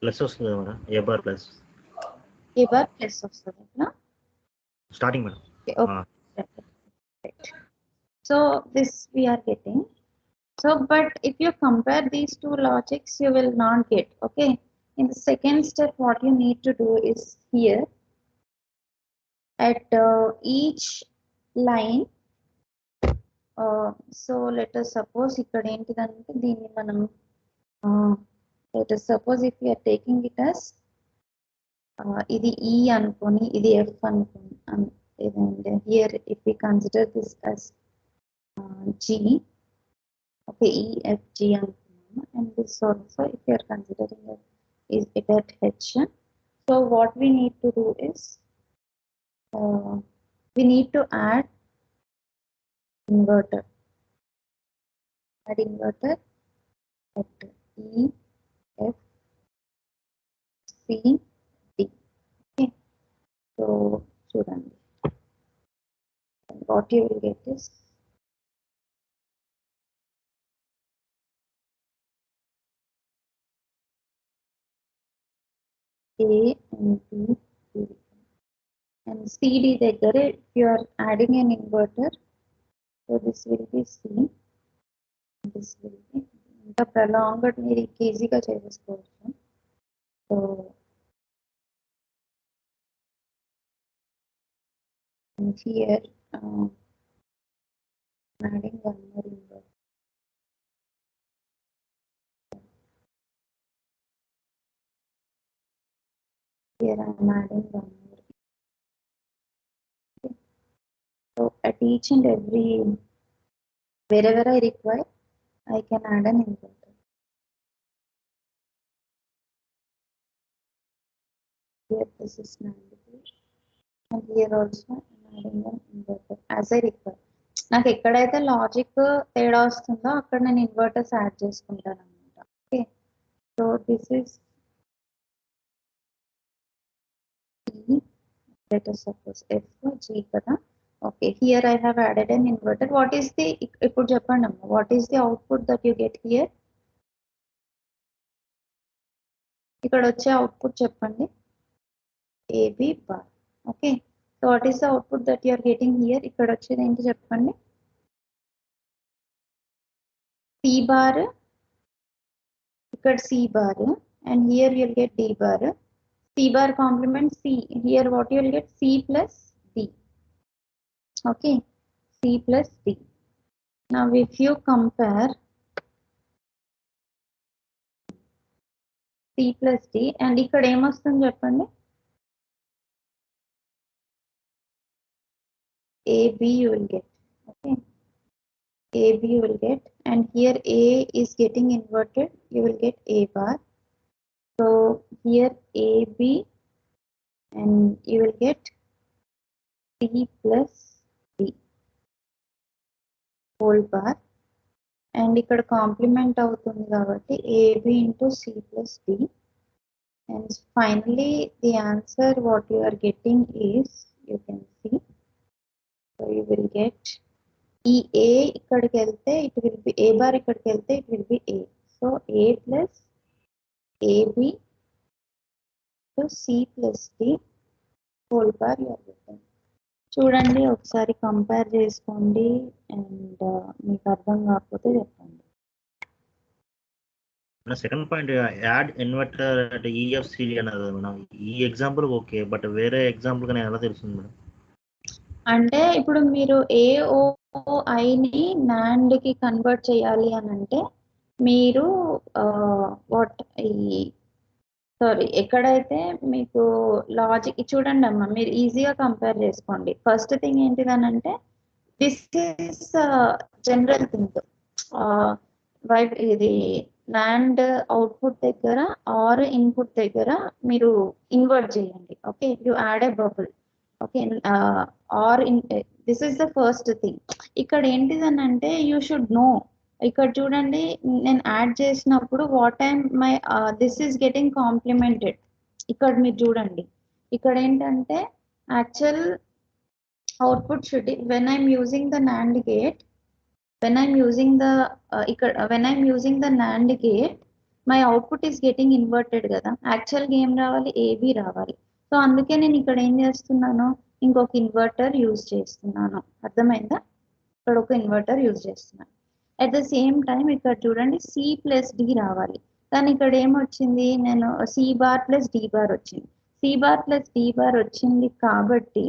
Plus వస్తుంది కదా madam, A bar plus. A bar plus వస్తుంది కదా starting madam. Okay. So this we are getting. So, but if you compare these two logics, you will not get. Okay. In the second step, what you need to do is here at each line. So let us suppose ఇక్కడ ఏంటిదంటే దీన్ని మనం let us suppose if we are taking it as ఇది E అనుకొని ఇది F అనుకొని and here if we consider this as G, okay, E F G అనుకున్నాము, and this also if we are considering it at H. So what we need to do is we need to add inverter. Add inverter at E F C D. Okay. So చూడండి, what you will get is A and B, and CD దగ్గర if you are adding an inverter, so this will be C, this will be ఇంత prolonged మీరు ఈజీగా చేసుకోవచ్చు. So and here adding one more inverter. Here I am adding one more. Okay. So at each and every, wherever I require, I can add an inverter. Here this is mandatory, and here also I am adding an inverter as I require. నాకు ఎక్కడైతే logic తేడా వస్తుందో అక్కడ నేను inverters add చేసుకుంటాను అనమాట. Okay, so this is let us suppose F G కదా. Okay, here I have added an inverter. What is the, ఇప్పుడు చెప్పండి అమ్మ, what is the output that you get here? ఇక్కడ వచ్చే అవుట్పుట్ చెప్పండి, AB bar. Okay, so what is the output that you are getting here? ఇక్కడ వచ్చేది ఏంటి చెప్పండి? C bar, ఇక్కడ C bar, and here you will get D bar. C bar complement C. Here what you will get? C plus D. Okay, C plus D. Now if you compare C plus D, and ఇక్కడ ఏమొస్తుంది చెప్పండి? AB you will get. Okay, AB you will get, and here A is getting inverted, you will get A bar. So here AB, and you will get C plus D whole bar, and ఇక్కడ complement అవుతుంది కాబట్టి AB into C plus D, and finally the answer what you are getting is, you can see, so you will get ఈ A ఇక్కడికి వెళ్తే it will be A bar, ఇక్కడికి వెళ్తే it will be A, so A plus AB to C plus D whole bar you are getting. చూడండి, ఒకసారి compare చేసుకోండి, and మీకు అర్థం కాకపోతే చెప్పండి. సెకండ్ పాయింట్ యాడ్ ఇన్వర్టర్ అంటే ఈఎఫ్సిడి అన్నది మేడం. ఈ ఎగ్జాంపుల్ ఓకే, బట్ వేరే ఎగ్జాంపుల్ గా ఎలా తెలుస్తుంది మేడం? అంటే ఇప్పుడు మీరు AOIని NAND కి కన్వర్ట్ చేయాలి అని అంటే మీరు సారీ ఎక్కడైతే మీకు లాజిక్ చూడండి అమ్మా, మీరు ఈజీగా కంపేర్ చేసుకోండి. ఫస్ట్ థింగ్ ఏంటిదనంటే దిస్ ఈస్ జనరల్ థింగ్, ఇది NAND అవుట్పుట్ దగ్గర ఆర్ ఇన్పుట్ దగ్గర మీరు ఇన్వర్ట్ చేయండి. Okay, you add a bubble. Okay, or this is the first thing. ఇక్కడ ఏంటిదని అంటే యూ షుడ్ నో, ఇక్కడ చూడండి నేను యాడ్ చేసినప్పుడు what time my this is getting complimented. ఇక్కడ మీరు చూడండి, ఇక్కడ ఏంటంటే actual output should when I'm using the NAND gate, when I'm using the NAND gate, my output is getting inverted కదా. యాక్చువల్ ఏం రావాలి? AB రావాలి. సో అందుకే నేను ఇక్కడ ఏం చేస్తున్నాను, ఇంకొక ఇన్వర్టర్ యూజ్ చేస్తున్నాను. అర్థమైందా? ఇక్కడ ఒక ఇన్వర్టర్ యూజ్ చేస్తున్నాను. అట్ ద సేమ్ టైం ఇక్కడ చూడండి C+D రావాలి, కానీ ఇక్కడ ఏమొచ్చింది, నేను C+D వచ్చింది. C+D వచ్చింది కాబట్టి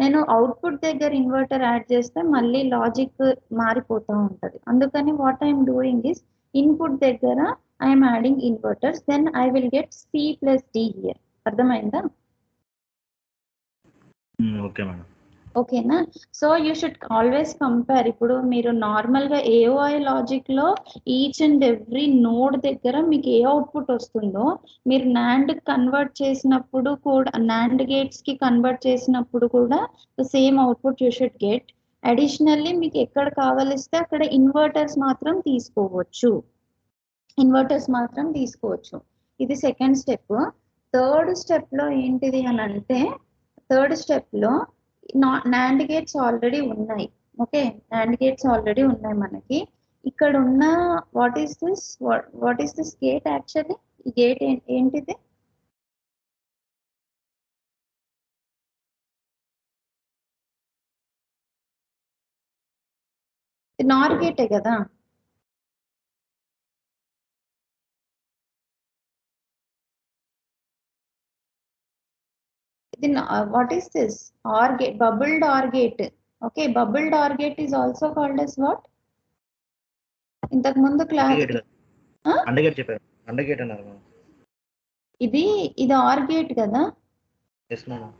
నేను అవుట్పుట్ దగ్గర ఇన్వర్టర్ యాడ్ చేస్తే మళ్ళీ లాజిక్ మారిపోతూ ఉంటుంది. అందుకని what I'm doing is input దగ్గర I'm adding inverters, then I will get C+D here. అర్థమైందా? Okay madam. ఓకేనా? So you should always compare. ఇప్పుడు మీరు నార్మల్గా AOI లాజిక్లో ఈచ్ అండ్ ఎవ్రీ నోడ్ దగ్గర మీకు ఏ అవుట్పుట్ వస్తుందో మీరు NAND కన్వర్ట్ చేసినప్పుడు కూడా, NAND గేట్స్కి కన్వర్ట్ చేసినప్పుడు కూడా the same output you should get. Additionally మీకు ఎక్కడ కావలిస్తే అక్కడ ఇన్వర్టర్స్ మాత్రం తీసుకోవచ్చు. ఇది సెకండ్ స్టెప్. థర్డ్ స్టెప్లో ఏంటిది అని అంటే, థర్డ్ స్టెప్లో NAND గేట్స్ ఆల్రెడీ ఉన్నాయి. ఓకే, NAND గేట్స్ ఆల్రెడీ ఉన్నాయి మనకి. ఇక్కడ ఉన్న what is this gate actually? ఈ గేట్ ఏంటిది? నార్ గేటే కదా. ఇది what is this? OR gate, bubbled OR gate. Okay, bubbled OR gate is also called as what? ఇంతకు ముందు క్లాస్ అండర్గేట్ చెప్పారు, అండర్గేట్ అన్నారు. ఇది OR gate కదా. Yes madam.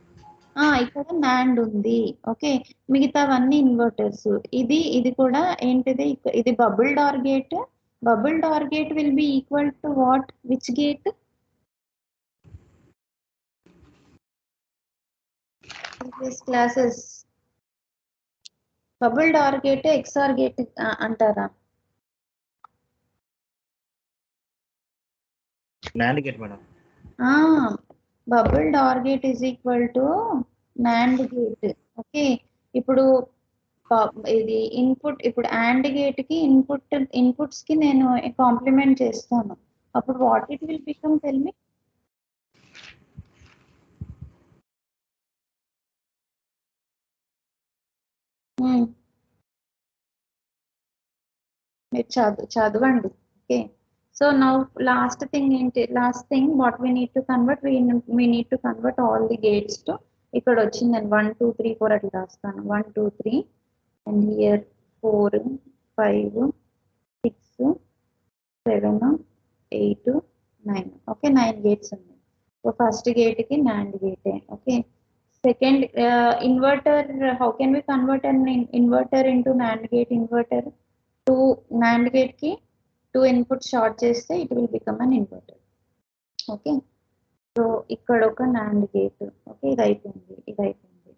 ఇక్కడ NAND ఉంది. ఓకే, మిగతావన్నీ ఇన్వర్టర్స్. ఇది కూడా ఏంటిది? ఇది bubbled OR gate. Bubbled OR gate will be equal to what? Which gate? Previous classes bubbled OR gate XOR gate అంటారా? NAND gate madam. Bubbled OR gate is equal to NAND gate. Okay, ఇప్పుడు ఇది input, ఇప్పుడు AND gate కి inputs కి నేను complement చేస్తాను. అప్పుడు what it will become, tell me. మీరు చదవండి. Okay, so now last thing ఏంటి? Last thing what we need to convert, we need to convert all the gates to, ఇక్కడ వచ్చిందని 1 2 3 4 అట్లా రాస్తాను. 1 2 3 అండ్ హియర్ 4 5 6 7 8 9. ఓకే, 9 గేట్స్ ఉన్నాయి. సో ఫస్ట్ గేట్కి NAND గేటే. Okay, second inverter, how can we convert an inverter into NAND gate inverter? 2 NAND gate కి 2 input short చేస్తే it will become an inverter. Okay, so ఇక్కడ ఒక NAND gate. Okay, ఇది అయిపోయింది.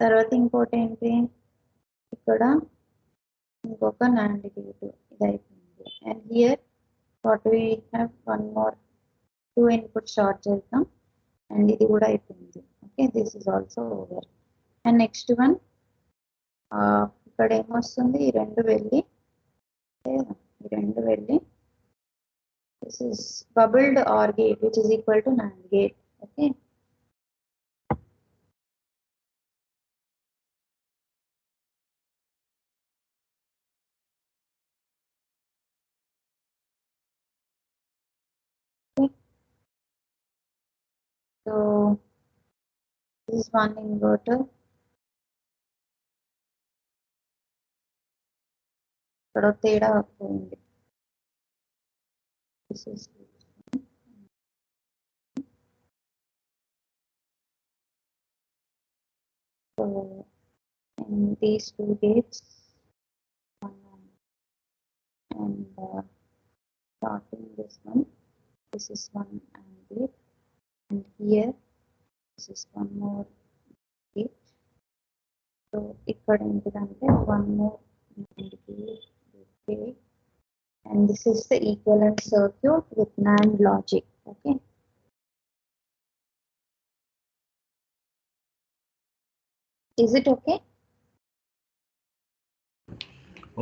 తర్వాత ఇంకోటి ఏంటి? ఇక్కడ ఇంకొక NAND గేట్. ఇది అయిపోయింది. And here what we have, one more 2 input short చేద్దాం. అండ్ ఇది కూడా అయిపోయింది. Okay, this is also over. And next one, ఇక్కడ ఏమొస్తుంది? ఈ రెండు వెళ్ళి this is bubbled OR gate which is equal to NAND gate. Okay, so this is one inverter. ఇక్కడ తేడా పోయింది. This is so in these two gates, and starting this one, this is one AND gate, and here this is one more gate. So ఇక్కడ ఏంటిదంటే one more AND gate, and this is the equivalent circuit with NAND logic. Okay, is it okay?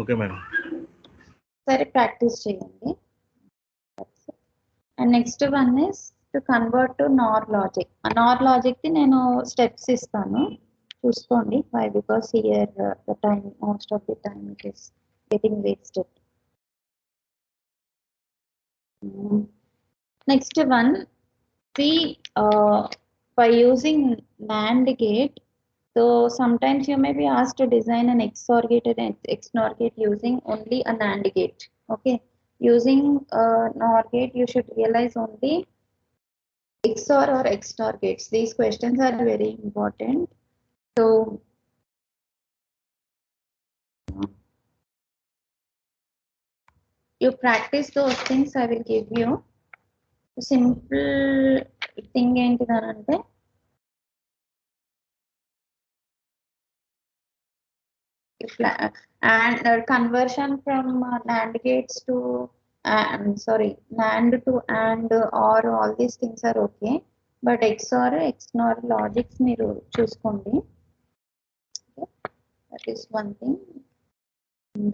Okay madam. సరే, practice చేయండి. And next one is to convert to NOR logic. ఆ NOR logic కి నేను steps ఇస్తాను, చూసుకోండి. Why? Because here the time, most of the time it is getting wasted. Next one, see, by using NAND gate, so sometimes you may be asked to design an XOR gate and XNOR gate using only a NAND gate. Okay, using NOR gate, you should realize only XOR or XNOR gates. These questions are very important. So you practice those things. I will give you a simple thing ఏంటిదనంటే and conversion from NAND gates to NAND to AND or all these things are okay, but XOR XNOR logics మీరు చూసుకోండి. That is one thing. And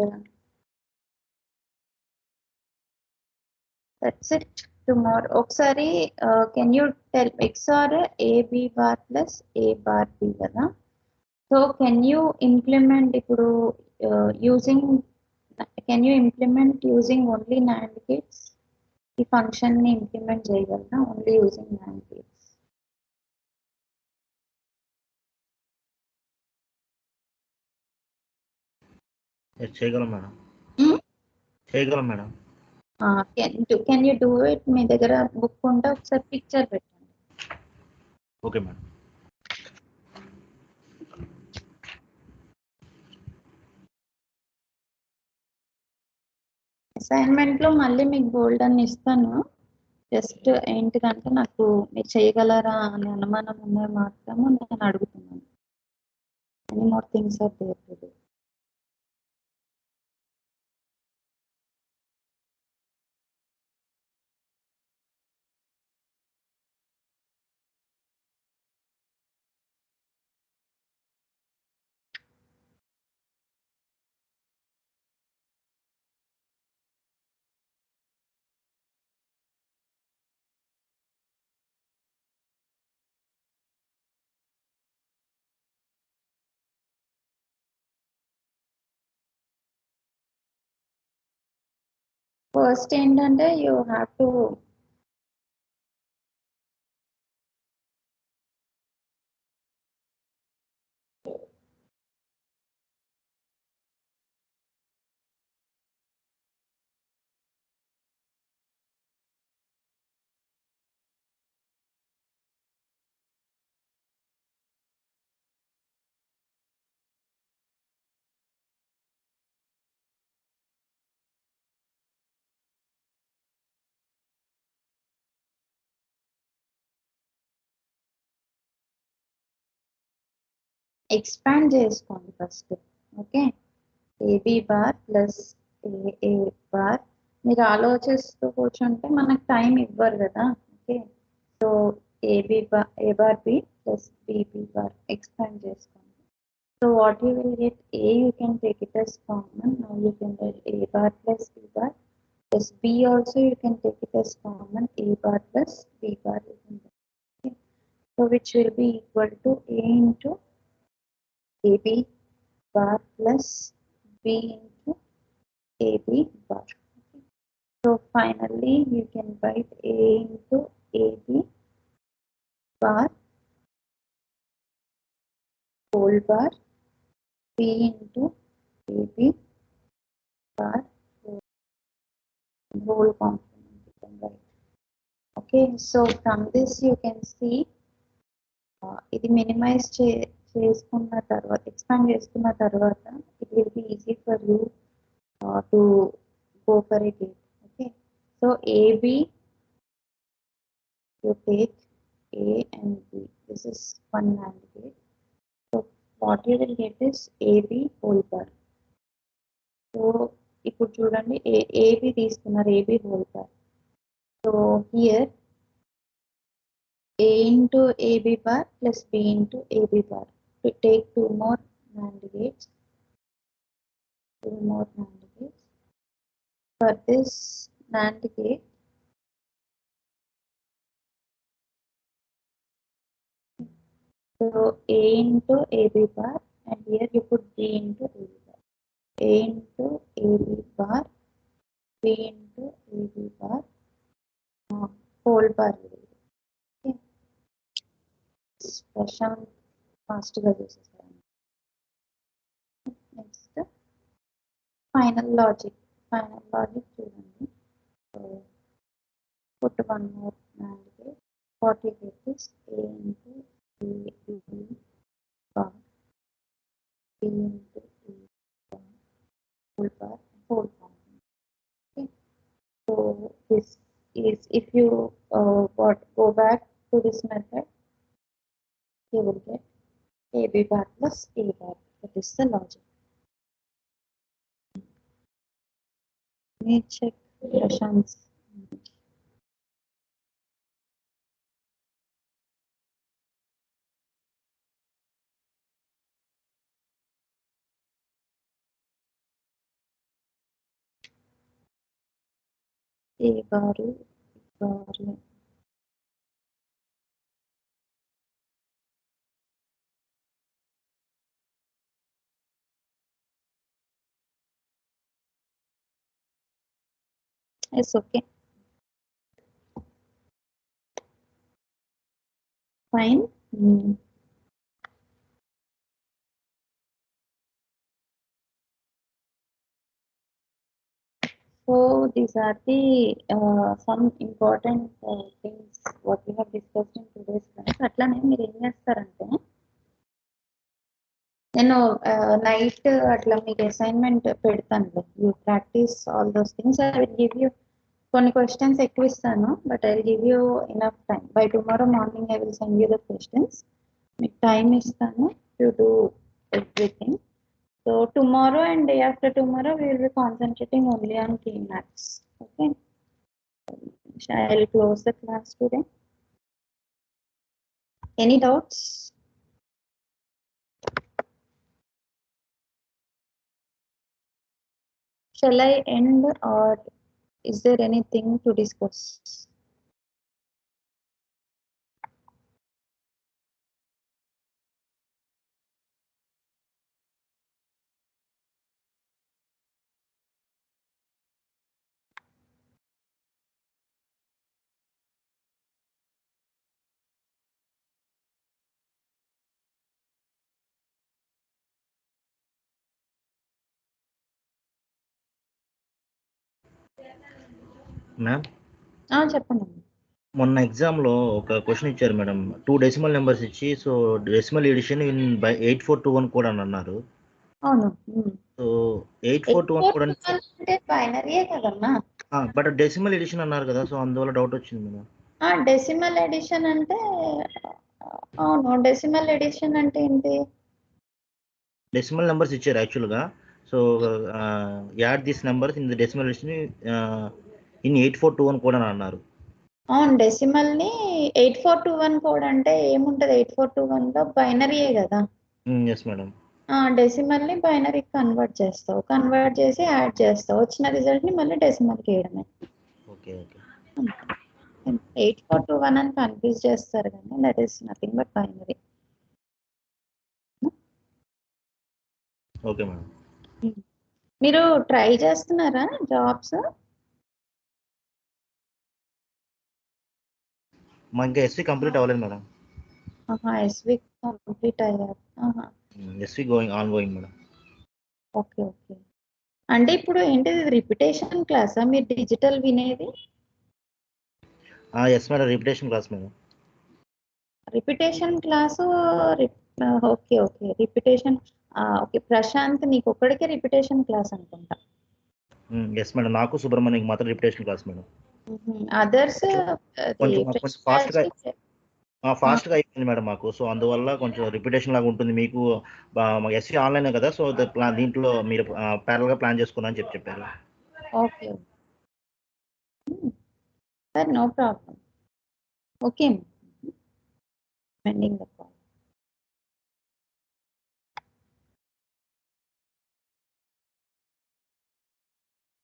that's it. Tomorrow ఒకసారి can you tell XOR AB bar plus A bar B కదా. So can you implement ఇప్పుడు using, can you implement using only NAND gates? ఈ function ని implement చేయగలరా only using NAND gates? చేయగలం madam. చేయగలం madam. Can you do it? మీ దగ్గర book ఉంటే ఒకసారి పిక్చర్ పెట్టండి. Okay madam. అసైన్మెంట్ లో మళ్ళీ మీకు బోల్డ్ అని ఇస్తాను. జస్ట్ ఏంటిదంటే నాకు మీరు చేయగలరా అనే అనుమానం ఉన్నది మాత్రము నేను అడుగుతున్నాను. Any more things are there to do. First ఏంటంటే యూ హ్యావ్ టు ఎక్స్పాండ్ చేసుకోండి first. Okay, AB bar plus A bar. మీరు ఆలోచిస్తూ కూర్చుంటే మనకు టైం ఇవ్వరు కదా. Okay, so AB bar A bar B plus BB bar expand చేసుకోండి. So what you will get? A you can take it as common. Now you can write A bar plus B bar plus b also you can take it as common. A bar plus b bar you can take. Okay. So which will be equal to a into ab bar plus b into ab bar. Okay. So finally you can write a into ab bar whole bar b into ab bar whole complement you can write. Okay, so from this you can see ఇది minimize చేసుకున్న తర్వాత, expand చేసుకున్న తర్వాత it will be easy for you to go for a gate. Okay, so A B you take A and B. This is one NAND gate. So what you will get is AB whole bar. So ఇప్పుడు చూడండి AB తీసుకున్నారు, AB whole bar. So here A into AB bar plus B into AB bar. To take two more NAND gates. For this NAND gate, So A into AB bar, and here you put B into AB bar. A into AB bar, B into AB bar, whole bar. Okay. Prashant fast గా చేసేసాను. Next, final logic చూడండి. So put one more and get what you get is A into AB bar, B into A bar, whole bar, whole bar. Okay. So this is, if you go back to this method, you will get AB bar plus A bar. That is the logic. Let me check Prashant's. A bar, bar. It's okay. Fine. So these are the some important things what we have discussed in today's class. అట్లానే మీరు ఏం చేస్తారంటే, నేను night అట్లా మీకు assignment పెడతాను. You practice all those things. I will give you కొన్ని questions ఎక్కువ ఇస్తాను, but I will give you enough time. By tomorrow morning I will send you the questions. మీకు టైం ఇస్తాను to do everything. So tomorrow and day after tomorrow we will be concentrating only on key maths. Okay. I will close the class today. Any doubts? Shall I end, or is there anything to discuss? Ma'am చెప్పండి. మొన్న ఎగ్జామ్లో ఒక question ఇచ్చారు మేడం, 2 decimal numbers ఇచ్చి, so decimal addition in by 8421 కూడా అని అన్నారు. అవును. సో 8421 కూడా అంటే బైనరీయే కదమ్మా. బట్ డెసిమల్ ఎడిషన్ అన్నారు కదా, సో అందువల్ల డౌట్ వచ్చింది మేడం. డెసిమల్ ఎడిషన్ అంటే అవును, డెసిమల్ ఎడిషన్ అంటే ఏంటి? డెసిమల్ నెంబర్స్ ఇచ్చారు యాక్చువల్గా. So add this numbers in the decimal addition in 8421 కూడా అన్నారు. అవును, డెసిమల్ ని 8421 కోడ్ అంటే ఏముంటది? 8421 లో బైనరీయే కదా. Yes madam. డెసిమల్ ని బైనరీ కన్వర్ట్ చేస్తావు, కన్వర్ట్ చేసి యాడ్ చేస్తావు, వచ్చిన రిజల్ట్ ని మళ్ళీ డెసిమల్ కి వేయడమే. Okay okay. 8421 అని కన్ఫ్యూజ్ చేస్తారు కానీ that is nothing but binary. Okay madam. మీరు ట్రై చేస్తున్నారా జాబ్స్? మా ఇంకా ఎస్వి కంప్లీట్ అవ్వలేదు మేడం. ఎస్వి కంప్లీట్ అయ్యారు. ఎస్వి going on going madam. Okay okay. అంటే ఇప్పుడు ఏంటిది, రిపిటేషన్ క్లాసా మీరు డిజిటల్ వినేది? Yes madam, repetition class madam. Repetition class. Okay okay, repetition. Okay, Prashant నీకు ఒక్కడికే రిపిటేషన్ క్లాస్ అనుకుంటా. ఎస్ మేడం, నాకు సుబ్రహ్మణ్యం మాత్రం రిపిటేషన్ క్లాస్ మేడం. అదర్స్ కొంచెం ఫాస్ట్గా అయిపోయింది మేడం మాకు. సో అందువల్ల కొంచెం రిపిటేషన్ లాగా ఉంటుంది మీకు. ఎస్సీ ఆన్లైన్ కదా, సో దీంట్లో మీరు ప్యారల్గా ప్లాన్ చేసుకున్నా అని చెప్పారు. Okay sir, no problem. Okay, pending.